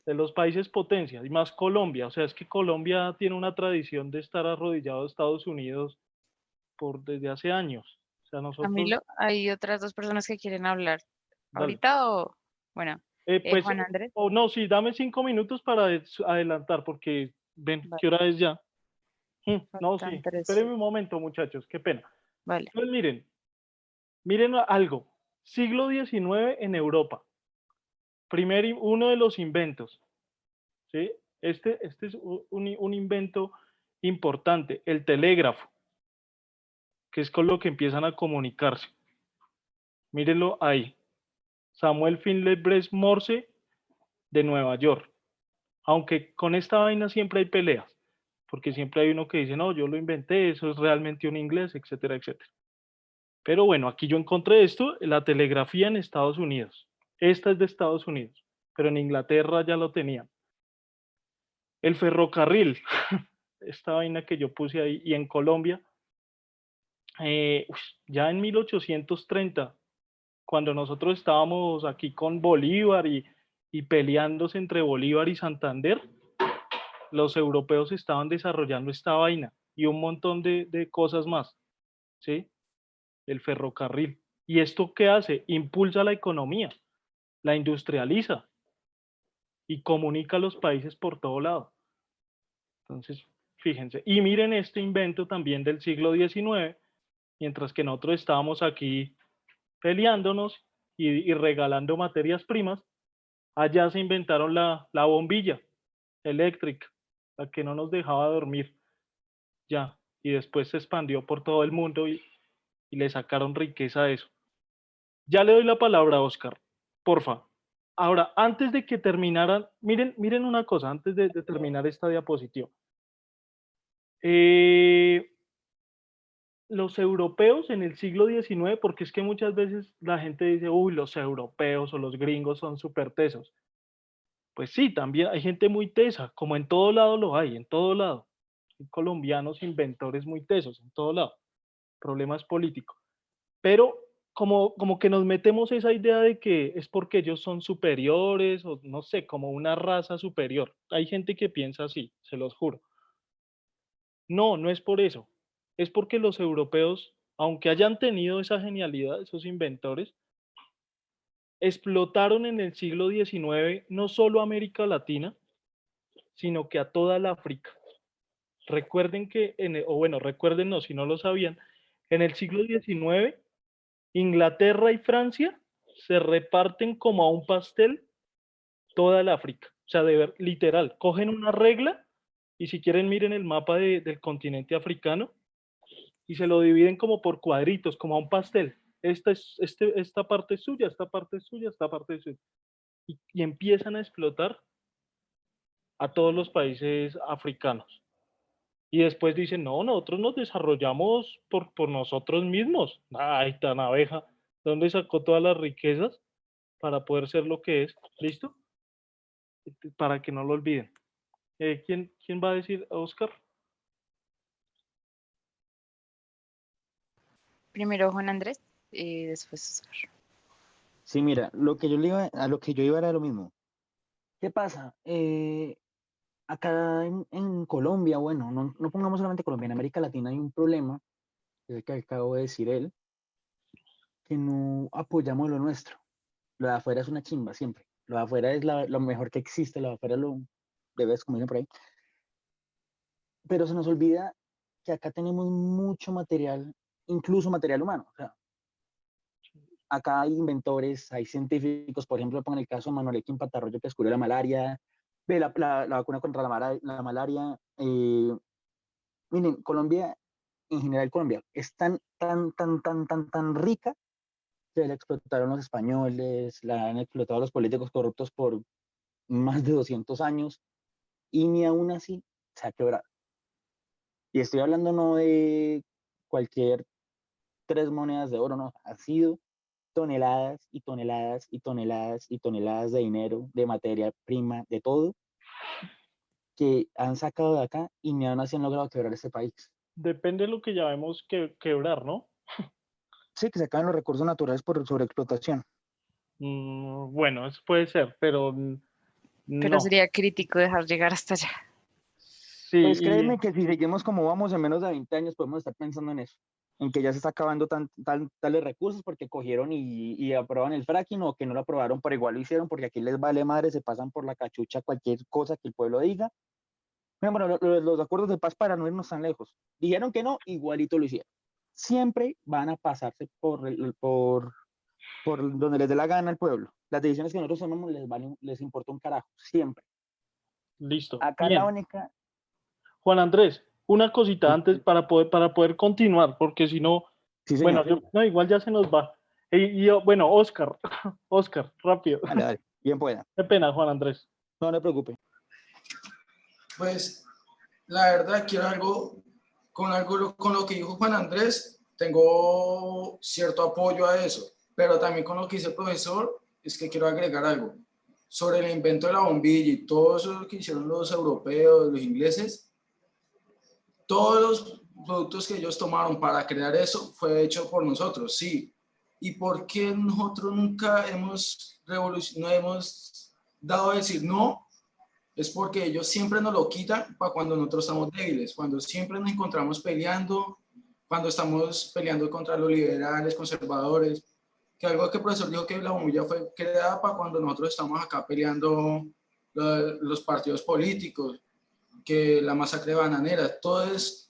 los países potencias, y más Colombia. O sea, es que Colombia tiene una tradición de estar arrodillado a Estados Unidos desde hace años. O sea, nosotros, Camilo, hay otras dos personas que quieren hablar. dale. ¿Ahorita o...? Bueno, Pues, Juan Andrés. o no, sí, dame 5 minutos para adelantar, porque ven, Vale, ¿qué hora es ya? No, faltan sí, tres. espérenme un momento, muchachos, qué pena. Vale. Pues miren algo. Siglo XIX en Europa. Uno de los inventos, ¿sí? Este es un invento importante, el telégrafo, que es con lo que empiezan a comunicarse. Mírenlo ahí. Samuel Finley Breese Morse de Nueva York. Aunque con esta vaina siempre hay peleas, porque siempre hay uno que dice, no, yo lo inventé, eso es realmente un inglés, etcétera, etcétera. Pero bueno, aquí yo encontré esto, la telegrafía en Estados Unidos. Esta es de Estados Unidos, pero en Inglaterra ya lo tenían. El ferrocarril, esta vaina que yo puse ahí, y en Colombia, ya en 1830, cuando nosotros estábamos aquí con Bolívar y peleándose entre Bolívar y Santander, los europeos estaban desarrollando esta vaina y un montón de cosas más, ¿sí? El ferrocarril. ¿Y esto qué hace? Impulsa la economía, la industrializa y comunica a los países por todo lado. Entonces, fíjense. Y miren este invento también del siglo XIX, mientras que nosotros estábamos aquí peleándonos y regalando materias primas, allá se inventaron la bombilla eléctrica, la que no nos dejaba dormir. Ya, y después se expandió por todo el mundo y le sacaron riqueza a eso. Ya le doy la palabra a Oscar, porfa. Ahora, antes de que terminaran, miren una cosa, antes de terminar esta diapositiva. Los europeos en el siglo XIX, porque es que muchas veces la gente dice, uy, los europeos o los gringos son súper tesos. Pues sí, también hay gente muy tesa, como en todo lado lo hay, en todo lado. Hay colombianos inventores muy tesos, en todo lado. Problemas políticos. Pero como que nos metemos esa idea de que es porque ellos son superiores o no sé, como una raza superior. Hay gente que piensa así, se los juro. No, no es por eso. Es porque los europeos, aunque hayan tenido esa genialidad, esos inventores, explotaron en el siglo XIX no solo a América Latina, sino que a toda la África. Recuerden que, o bueno, recuérdenos si no lo sabían, en el siglo XIX Inglaterra y Francia se reparten como a un pastel toda el África. O sea, literal, cogen una regla y si quieren miren el mapa del continente africano y se lo dividen como por cuadritos, como a un pastel. Esta parte es suya, esta parte es suya, esta parte es suya. Y empiezan a explotar a todos los países africanos. Y después dicen, no, nosotros nos desarrollamos por nosotros mismos. Ay, tan abeja. ¿Dónde sacó todas las riquezas para poder ser lo que es? ¿Listo? Para que no lo olviden. ¿Quién va a decir, Oscar? Primero Juan Andrés y después Oscar. Sí, mira, a lo que yo iba era lo mismo. ¿Qué pasa? Acá en Colombia, bueno, no pongamos solamente Colombia, en América Latina hay un problema, que es el que acabo de decir él, que no apoyamos lo nuestro. Lo de afuera es una chimba siempre. Lo de afuera es lo mejor que existe, lo de afuera lo debes, como dicen por ahí. Pero se nos olvida que acá tenemos mucho material, incluso material humano. O sea, acá hay inventores, hay científicos, por ejemplo, pongan el caso de Manuel Ekin Patarroyo que descubrió la malaria, la vacuna contra la malaria. Miren, Colombia, en general Colombia, es tan rica que la explotaron los españoles, la han explotado los políticos corruptos por más de 200 años y ni aún así se ha quebrado. Y estoy hablando no de cualquier 3 monedas de oro, no, ha sido toneladas y toneladas y toneladas y toneladas de dinero, de materia prima, de todo, que han sacado de acá y ni aún así han logrado quebrar este país. Depende de lo que llamemos quebrar, ¿no? Sí, que se acaban los recursos naturales por sobreexplotación. Bueno, eso puede ser, pero Pero no. sería crítico dejar llegar hasta allá. Sí, Pues créeme que si seguimos como vamos en menos de 20 años podemos estar pensando en eso, en que ya se está acabando tales recursos porque cogieron y aprobaron el fracking o que no lo aprobaron, pero igual lo hicieron porque aquí les vale madre, se pasan por la cachucha cualquier cosa que el pueblo diga. Bueno, los acuerdos de paz para no irnos tan lejos. Dijeron que no, igualito lo hicieron. Siempre van a pasarse por donde les dé la gana al pueblo. Las decisiones que nosotros tomamos les importa un carajo, siempre. listo. Acá Bien. la única... Juan Andrés, una cosita antes para poder continuar, porque si no, Sí, bueno, señor. no, igual ya se nos va. Bueno, Oscar, Oscar, rápido. Dale, dale, bien pueda. Qué pena, Juan Andrés. No se preocupe. Pues la verdad quiero algo con lo que dijo Juan Andrés, tengo cierto apoyo a eso, pero también con lo que dice el profesor es que quiero agregar algo. Sobre el invento de la bombilla y todo eso que hicieron los europeos, los ingleses, todos los productos que ellos tomaron para crear eso fue hecho por nosotros, sí. ¿Y por qué nosotros nunca no hemos dado a decir no? Es porque ellos siempre nos lo quitan para cuando nosotros estamos débiles, cuando siempre nos encontramos peleando, cuando estamos peleando contra los liberales, conservadores, que algo que el profesor dijo que la bombilla fue creada para cuando nosotros estamos acá peleando los partidos políticos, que la masacre bananera, todo es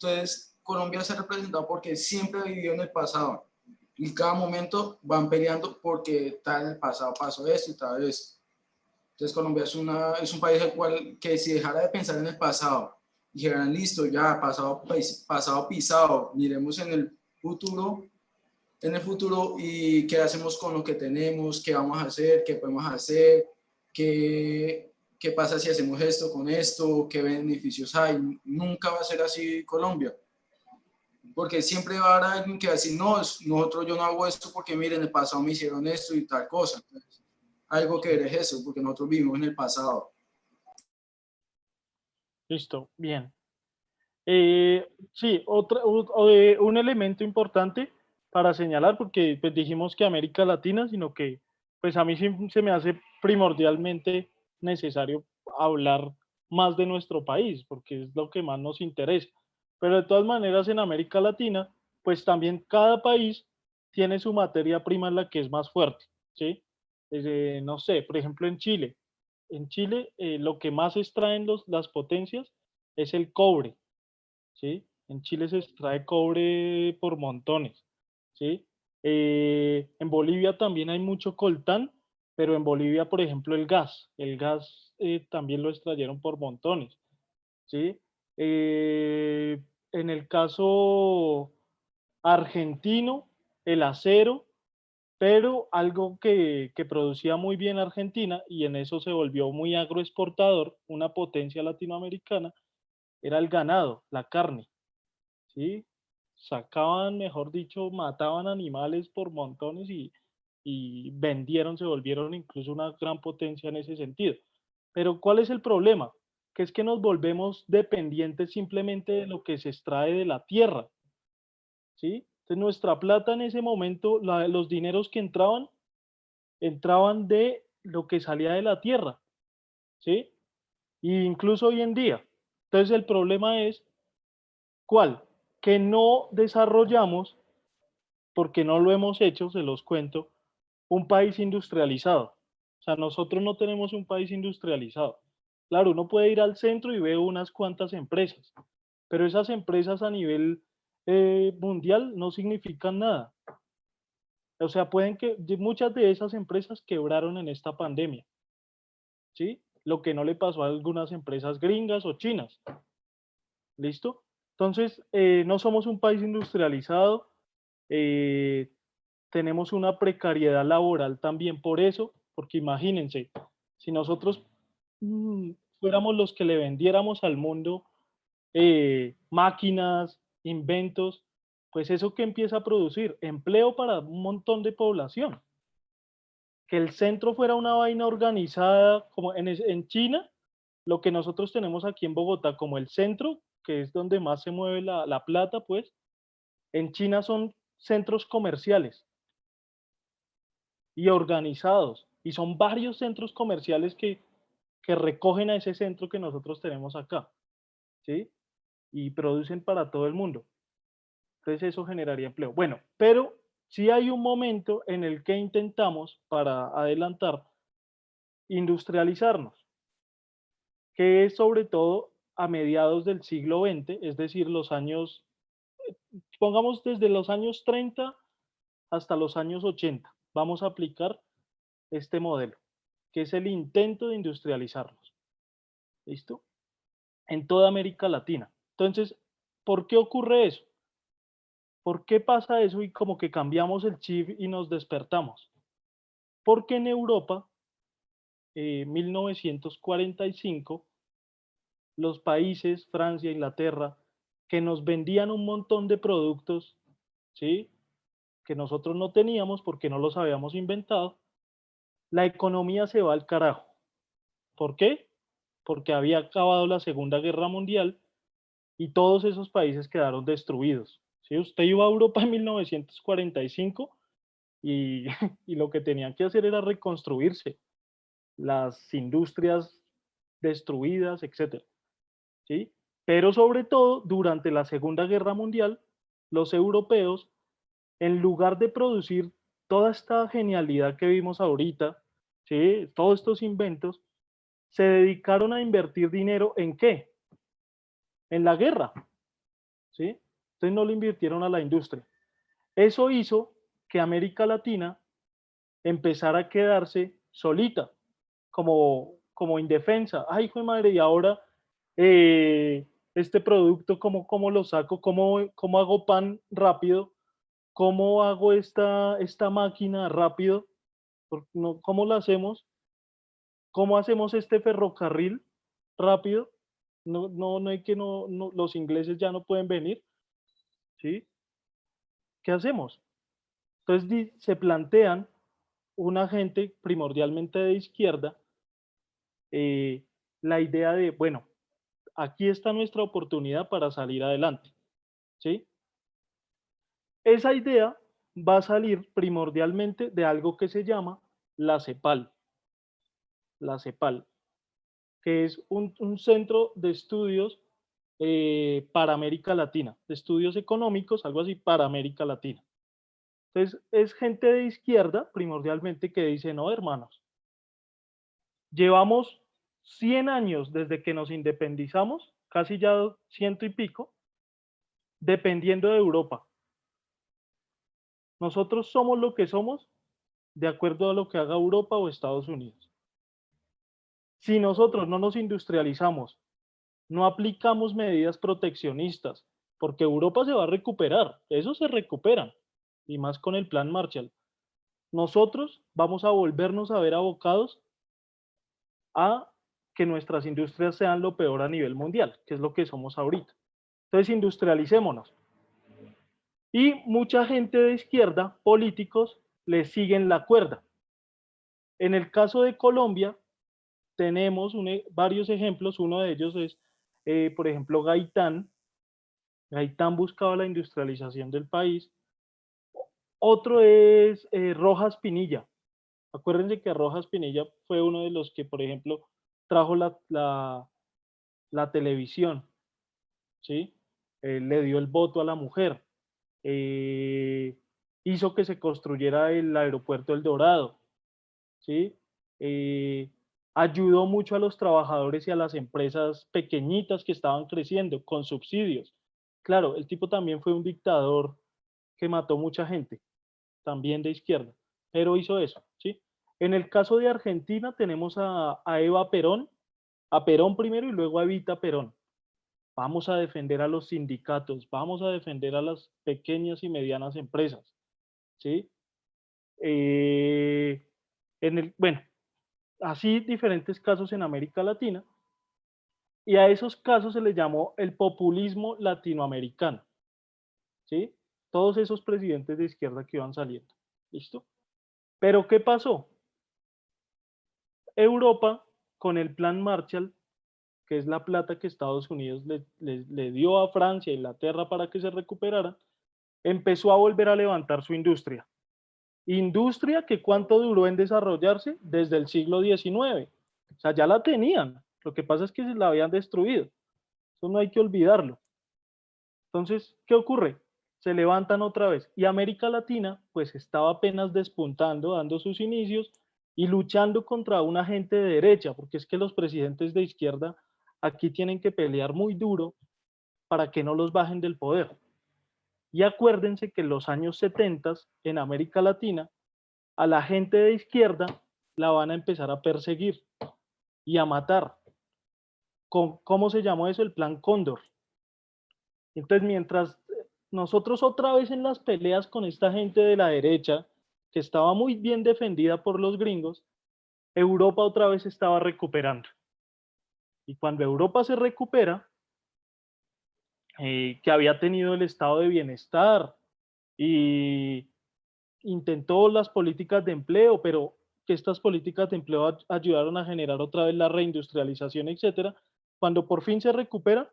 Colombia se ha representado porque siempre vivió en el pasado y cada momento van peleando porque tal en el pasado pasó esto y tal esto. Entonces Colombia es un país el cual que si dejara de pensar en el pasado, dijeran listo, ya pasado pisado, miremos en el futuro y qué hacemos con lo que tenemos, qué vamos a hacer, qué podemos hacer, qué pasa si hacemos esto con esto, qué beneficios hay. Nunca va a ser así Colombia. Porque siempre va a haber alguien que va a decir, no, yo no hago esto porque miren, en el pasado me hicieron esto y tal cosa. Entonces, algo que ver es eso, porque nosotros vivimos en el pasado. Listo, bien. Sí, un elemento importante para señalar, porque pues dijimos que América Latina, sino que pues a mí sí se me hace primordialmente necesario hablar más de nuestro país, porque es lo que más nos interesa. Pero de todas maneras en América Latina, pues también cada país tiene su materia prima en la que es más fuerte, ¿sí? No sé, por ejemplo en Chile. En Chile lo que más extraen las potencias es el cobre, ¿sí? En Chile se extrae cobre por montones, ¿sí? En Bolivia también hay mucho coltán, pero en Bolivia, por ejemplo, el gas también lo extrayeron por montones, ¿sí? En el caso argentino, el acero, pero algo que producía muy bien Argentina y en eso se volvió muy agroexportador, una potencia latinoamericana, era el ganado, la carne. ¿Sí? Sacaban, mejor dicho, mataban animales por montones y vendieron, se volvieron incluso una gran potencia en ese sentido. Pero ¿cuál es el problema? Que es que nos volvemos dependientes simplemente de lo que se extrae de la tierra, ¿sí? Entonces nuestra plata en ese momento, los dineros que entraban de lo que salía de la tierra, ¿sí? E incluso hoy en día. Entonces el problema es, ¿cuál? Que no desarrollamos, porque no lo hemos hecho, se los cuento, un país industrializado. O sea, nosotros no tenemos un país industrializado. Claro, uno puede ir al centro y ve unas cuantas empresas, pero esas empresas a nivel mundial no significan nada. O sea, muchas de esas empresas quebraron en esta pandemia, ¿sí? Lo que no le pasó a algunas empresas gringas o chinas. ¿Listo? Entonces, no somos un país industrializado. tenemos una precariedad laboral también por eso, porque imagínense, si nosotros fuéramos los que le vendiéramos al mundo máquinas, inventos, pues eso que empieza a producir empleo para un montón de población. Que el centro fuera una vaina organizada como en China, lo que nosotros tenemos aquí en Bogotá como el centro, que es donde más se mueve la plata, pues, en China son centros comerciales y organizados, y son varios centros comerciales que recogen a ese centro que nosotros tenemos acá, ¿sí? Y producen para todo el mundo. Entonces eso generaría empleo. Bueno, pero sí hay un momento en el que intentamos, para adelantar, industrializarnos, que es sobre todo a mediados del siglo XX, es decir, los años, pongamos desde los años 30 hasta los años 80. Vamos a aplicar este modelo, que es el intento de industrializarnos. ¿Listo? En toda América Latina. Entonces, ¿por qué ocurre eso? ¿Por qué pasa eso y como que cambiamos el chip y nos despertamos? Porque en Europa, 1945, los países, Francia, Inglaterra, que nos vendían un montón de productos, ¿sí? Que nosotros no teníamos porque no los habíamos inventado, la economía se va al carajo. ¿Por qué? Porque había acabado la Segunda Guerra Mundial y todos esos países quedaron destruidos. ¿Sí? Usted iba a Europa en 1945 y, y lo que tenían que hacer era reconstruirse, las industrias destruidas, etc. ¿Sí? Pero sobre todo, durante la Segunda Guerra Mundial, los europeos, en lugar de producir toda esta genialidad que vimos ahorita, ¿sí? Todos estos inventos, se dedicaron a invertir dinero ¿en qué? En la guerra, ¿sí? Entonces no le invirtieron a la industria. Eso hizo que América Latina empezara a quedarse solita, como indefensa. Ay, hijo de madre, y ahora este producto, ¿cómo lo saco? ¿Cómo hago pan rápido? ¿Cómo hago esta máquina rápido? ¿Cómo lo hacemos? ¿Cómo hacemos este ferrocarril rápido? No hay que los ingleses ya no pueden venir, ¿sí? ¿Qué hacemos? Entonces se plantean una gente primordialmente de izquierda la idea de, bueno, aquí está nuestra oportunidad para salir adelante, ¿sí? Esa idea va a salir primordialmente de algo que se llama la CEPAL, que es un centro de estudios para América Latina, de estudios económicos, algo así, para América Latina. Entonces, es gente de izquierda, primordialmente, que dice, no, hermanos, llevamos 100 años desde que nos independizamos, casi ya 100 y pico, dependiendo de Europa. Nosotros somos lo que somos de acuerdo a lo que haga Europa o Estados Unidos. Si nosotros no nos industrializamos, no aplicamos medidas proteccionistas, porque Europa se va a recuperar, eso se recuperan, y más con el plan Marshall. Nosotros vamos a volvernos a ver abocados a que nuestras industrias sean lo peor a nivel mundial, que es lo que somos ahorita. Entonces, industrialicémonos. Y mucha gente de izquierda, políticos, le siguen la cuerda. En el caso de Colombia, tenemos varios ejemplos. Uno de ellos es, por ejemplo, Gaitán. Gaitán buscaba la industrialización del país. Otro es Rojas Pinilla. Acuérdense que Rojas Pinilla fue uno de los que, por ejemplo, trajo la televisión, ¿sí? Le dio el voto a la mujer, hizo que se construyera el aeropuerto El Dorado, ¿sí? Ayudó mucho a los trabajadores y a las empresas pequeñitas que estaban creciendo con subsidios. Claro, el tipo también fue un dictador que mató mucha gente, también de izquierda, pero hizo eso, ¿sí? En el caso de Argentina tenemos a Eva Perón, a Perón primero y luego a Evita Perón. Vamos a defender a los sindicatos, vamos a defender a las pequeñas y medianas empresas, ¿sí? bueno, así diferentes casos en América Latina, y a esos casos se les llamó el populismo latinoamericano, ¿sí? Todos esos presidentes de izquierda que iban saliendo, ¿listo? Pero ¿qué pasó? Europa, con el plan Marshall, que es la plata que Estados Unidos le dio a Francia e Inglaterra para que se recuperaran, empezó a volver a levantar su industria. Industria que cuánto duró en desarrollarse desde el siglo XIX. O sea, ya la tenían. Lo que pasa es que se la habían destruido. Eso no hay que olvidarlo. Entonces, ¿qué ocurre? Se levantan otra vez. Y América Latina, pues estaba apenas despuntando, dando sus inicios y luchando contra una gente de derecha, porque es que los presidentes de izquierda aquí tienen que pelear muy duro para que no los bajen del poder. Y acuérdense que en los años 70 en América Latina, a la gente de izquierda la van a empezar a perseguir y a matar. ¿Cómo se llamó eso? El Plan Cóndor. Entonces, mientras nosotros otra vez en las peleas con esta gente de la derecha, que estaba muy bien defendida por los gringos, Europa otra vez estaba recuperando. Y cuando Europa se recupera, que había tenido el estado de bienestar y intentó las políticas de empleo, pero que estas políticas de empleo ayudaron a generar otra vez la reindustrialización, etcétera. Cuando por fin se recupera,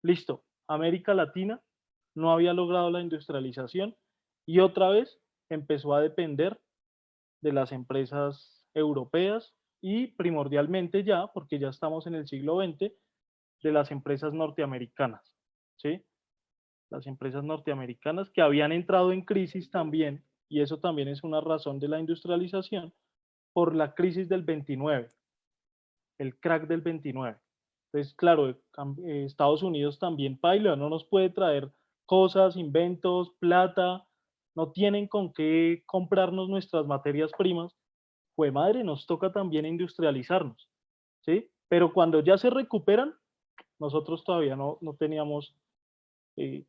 listo, América Latina no había logrado la industrialización y otra vez empezó a depender de las empresas europeas y primordialmente ya, porque ya estamos en el siglo XX, de las empresas norteamericanas, ¿sí? Las empresas norteamericanas que habían entrado en crisis también, y eso también es una razón de la industrialización, por la crisis del 29, el crack del 29. Entonces, claro, Estados Unidos también paila, no nos puede traer cosas, inventos, plata, no tienen con qué comprarnos nuestras materias primas, pues madre, nos toca también industrializarnos, ¿sí? Pero cuando ya se recuperan, nosotros todavía no teníamos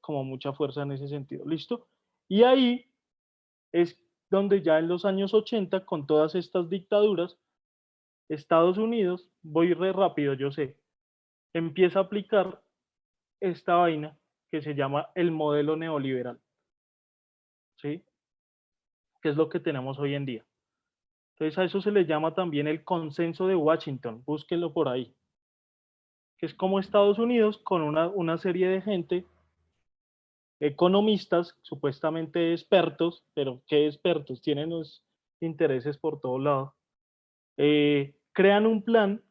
como mucha fuerza en ese sentido, ¿listo? Y ahí es donde ya en los años 80, con todas estas dictaduras, Estados Unidos, voy re rápido, yo sé, empieza a aplicar esta vaina que se llama el modelo neoliberal, ¿sí? Que es lo que tenemos hoy en día. Entonces a eso se le llama también el consenso de Washington, búsquenlo por ahí, que es como Estados Unidos con una serie de gente, economistas, supuestamente expertos, pero ¿qué expertos? Tienen los intereses por todo lado. Crean un plan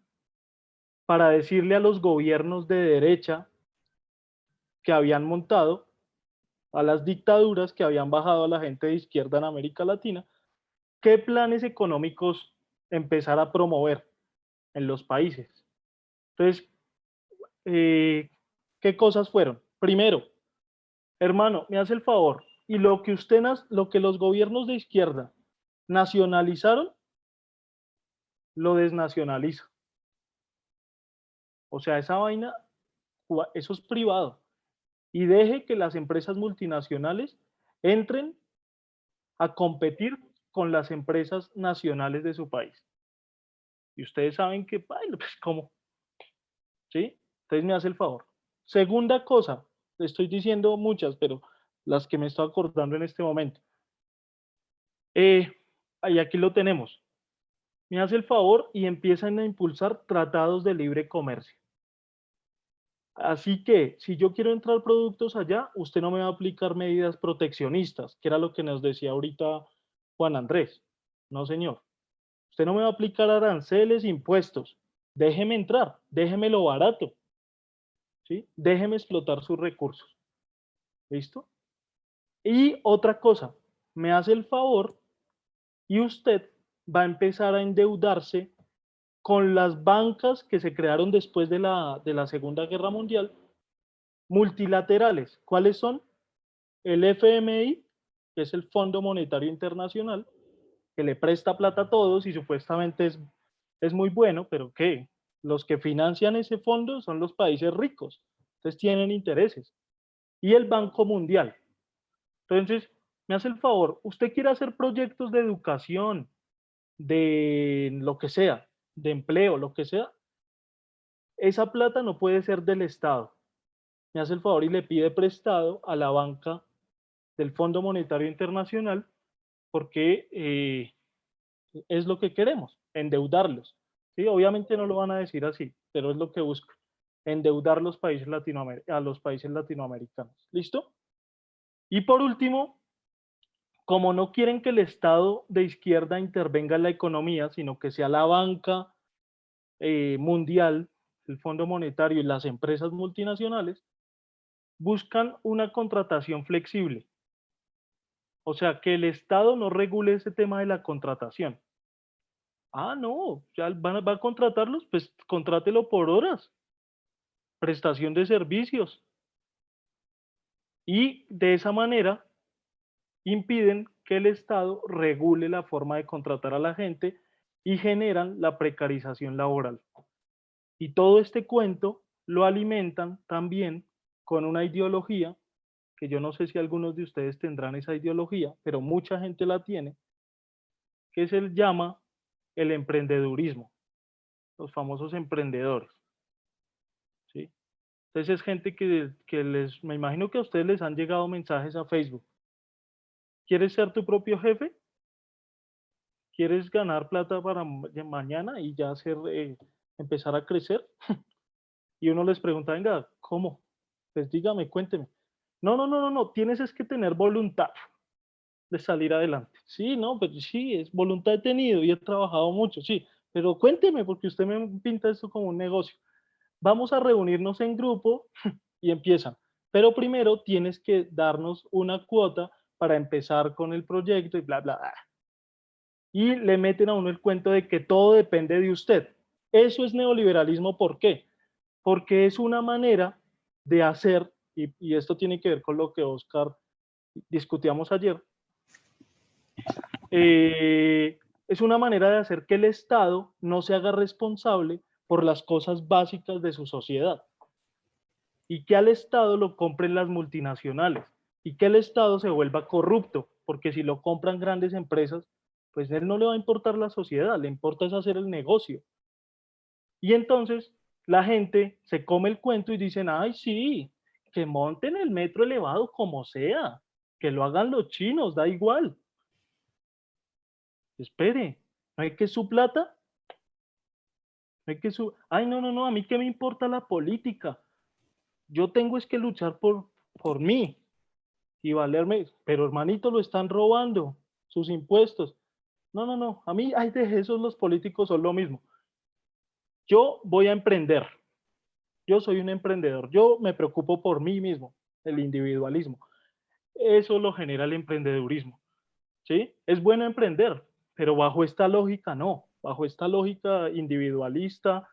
para decirle a los gobiernos de derecha que habían montado, a las dictaduras que habían bajado a la gente de izquierda en América Latina, qué planes económicos empezar a promover en los países. Entonces, ¿qué cosas fueron? Primero, hermano, me hace el favor, y lo que los gobiernos de izquierda nacionalizaron, lo desnacionaliza. O sea, esa vaina, eso es privado. Y deje que las empresas multinacionales entren a competir con las empresas nacionales de su país. Y ustedes saben que, pues, ¿cómo? ¿Sí? Entonces me hace el favor. Segunda cosa, le estoy diciendo muchas, pero las que me estoy acordando en este momento. Y aquí lo tenemos. Me hace el favor y empiezan a impulsar tratados de libre comercio. Así que, si yo quiero entrar productos allá, usted no me va a aplicar medidas proteccionistas, que era lo que nos decía ahorita Juan Andrés. No, señor. Usted no me va a aplicar aranceles, impuestos. Déjeme entrar, déjeme lo barato. ¿Sí? Déjeme explotar sus recursos. ¿Listo? Y otra cosa, me hace el favor y usted va a empezar a endeudarse con las bancas que se crearon después de la Segunda Guerra Mundial, multilaterales. ¿Cuáles son? El FMI, que es el Fondo Monetario Internacional, que le presta plata a todos y supuestamente es muy bueno, pero ¿qué? Los que financian ese fondo son los países ricos, entonces tienen intereses. Y el Banco Mundial. Entonces, me hace el favor, usted quiere hacer proyectos de educación, de lo que sea, de empleo, lo que sea, esa plata no puede ser del Estado. Me hace el favor y le pide prestado a la banca del Fondo Monetario Internacional porque es lo que queremos, endeudarlos. ¿Sí? Obviamente no lo van a decir así, pero es lo que buscan, endeudar los países a los países latinoamericanos. ¿Listo? Y por último, como no quieren que el Estado de izquierda intervenga en la economía, sino que sea la banca mundial, el Fondo Monetario y las empresas multinacionales, buscan una contratación flexible. O sea, que el Estado no regule ese tema de la contratación. Ah, no, ya va a contratarlos, pues contrátelo por horas, prestación de servicios. Y de esa manera impiden que el Estado regule la forma de contratar a la gente y generan la precarización laboral. Y todo este cuento lo alimentan también con una ideología, que yo no sé si algunos de ustedes tendrán esa ideología, pero mucha gente la tiene, que se llama el emprendedurismo, los famosos emprendedores. ¿Sí? Entonces es gente que me imagino que a ustedes les han llegado mensajes a Facebook. ¿Quieres ser tu propio jefe? ¿Quieres ganar plata para mañana y ya empezar a crecer? Y uno les pregunta, venga, ¿cómo? Pues dígame, cuénteme. No, tienes es que tener voluntad de salir adelante. Sí, no, pero sí, es voluntad he tenido y he trabajado mucho, sí, pero cuénteme porque usted me pinta esto como un negocio. Vamos a reunirnos en grupo y empiezan. Pero primero tienes que darnos una cuota para empezar con el proyecto y bla, bla, bla. Y le meten a uno el cuento de que todo depende de usted. Eso es neoliberalismo, ¿por qué? Porque es una manera de hacer, y esto tiene que ver con lo que Oscar discutíamos ayer, es una manera de hacer que el Estado no se haga responsable por las cosas básicas de su sociedad y que al Estado lo compren las multinacionales y que el Estado se vuelva corrupto, porque si lo compran grandes empresas, pues a él no le va a importar la sociedad, le importa es hacer el negocio. Y entonces la gente se come el cuento y dicen, ay, sí, que monten el metro elevado como sea, que lo hagan los chinos, da igual. Espere, ¿no hay que su plata? ¿No hay que su... Ay, no, a mí qué me importa la política. Yo tengo es que luchar por mí y valerme, pero hermanito, lo están robando, sus impuestos. No, a mí, ay, de esos los políticos son lo mismo. Yo voy a emprender. Yo soy un emprendedor, yo me preocupo por mí mismo, el individualismo. Eso lo genera el emprendedurismo, ¿sí? Es bueno emprender, pero bajo esta lógica no, bajo esta lógica individualista,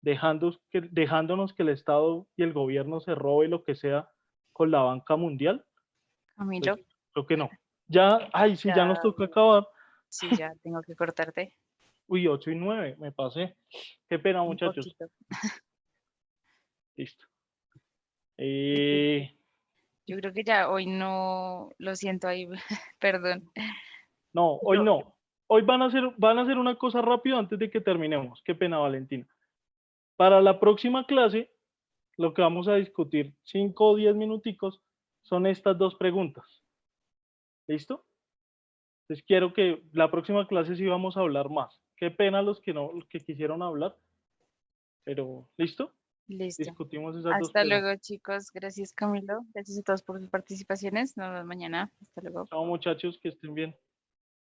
dejándonos que el Estado y el gobierno se robe lo que sea con la banca mundial, Camilo, pues creo que no. Ya, ay, sí, ya nos ya, toca acabar. sí, ya tengo que cortarte Uy, 8 y 9, me pasé. Qué pena, un muchachos. poquito. Listo. Yo creo que ya hoy no, lo siento ahí, perdón. No, hoy Yo- no. Hoy van a hacer una cosa rápido antes de que terminemos. Qué pena, Valentina. Para la próxima clase, lo que vamos a discutir 5 o 10 minuticos son estas dos preguntas. ¿Listo? Entonces quiero que la próxima clase sí vamos a hablar más. Qué pena los que no, los que quisieron hablar, pero ¿listo? Listo. Discutimos esas dos Hasta preguntas. luego, chicos. Gracias, Camilo. Gracias a todos por sus participaciones. Nos vemos mañana. Hasta luego. Chao, muchachos, que estén bien.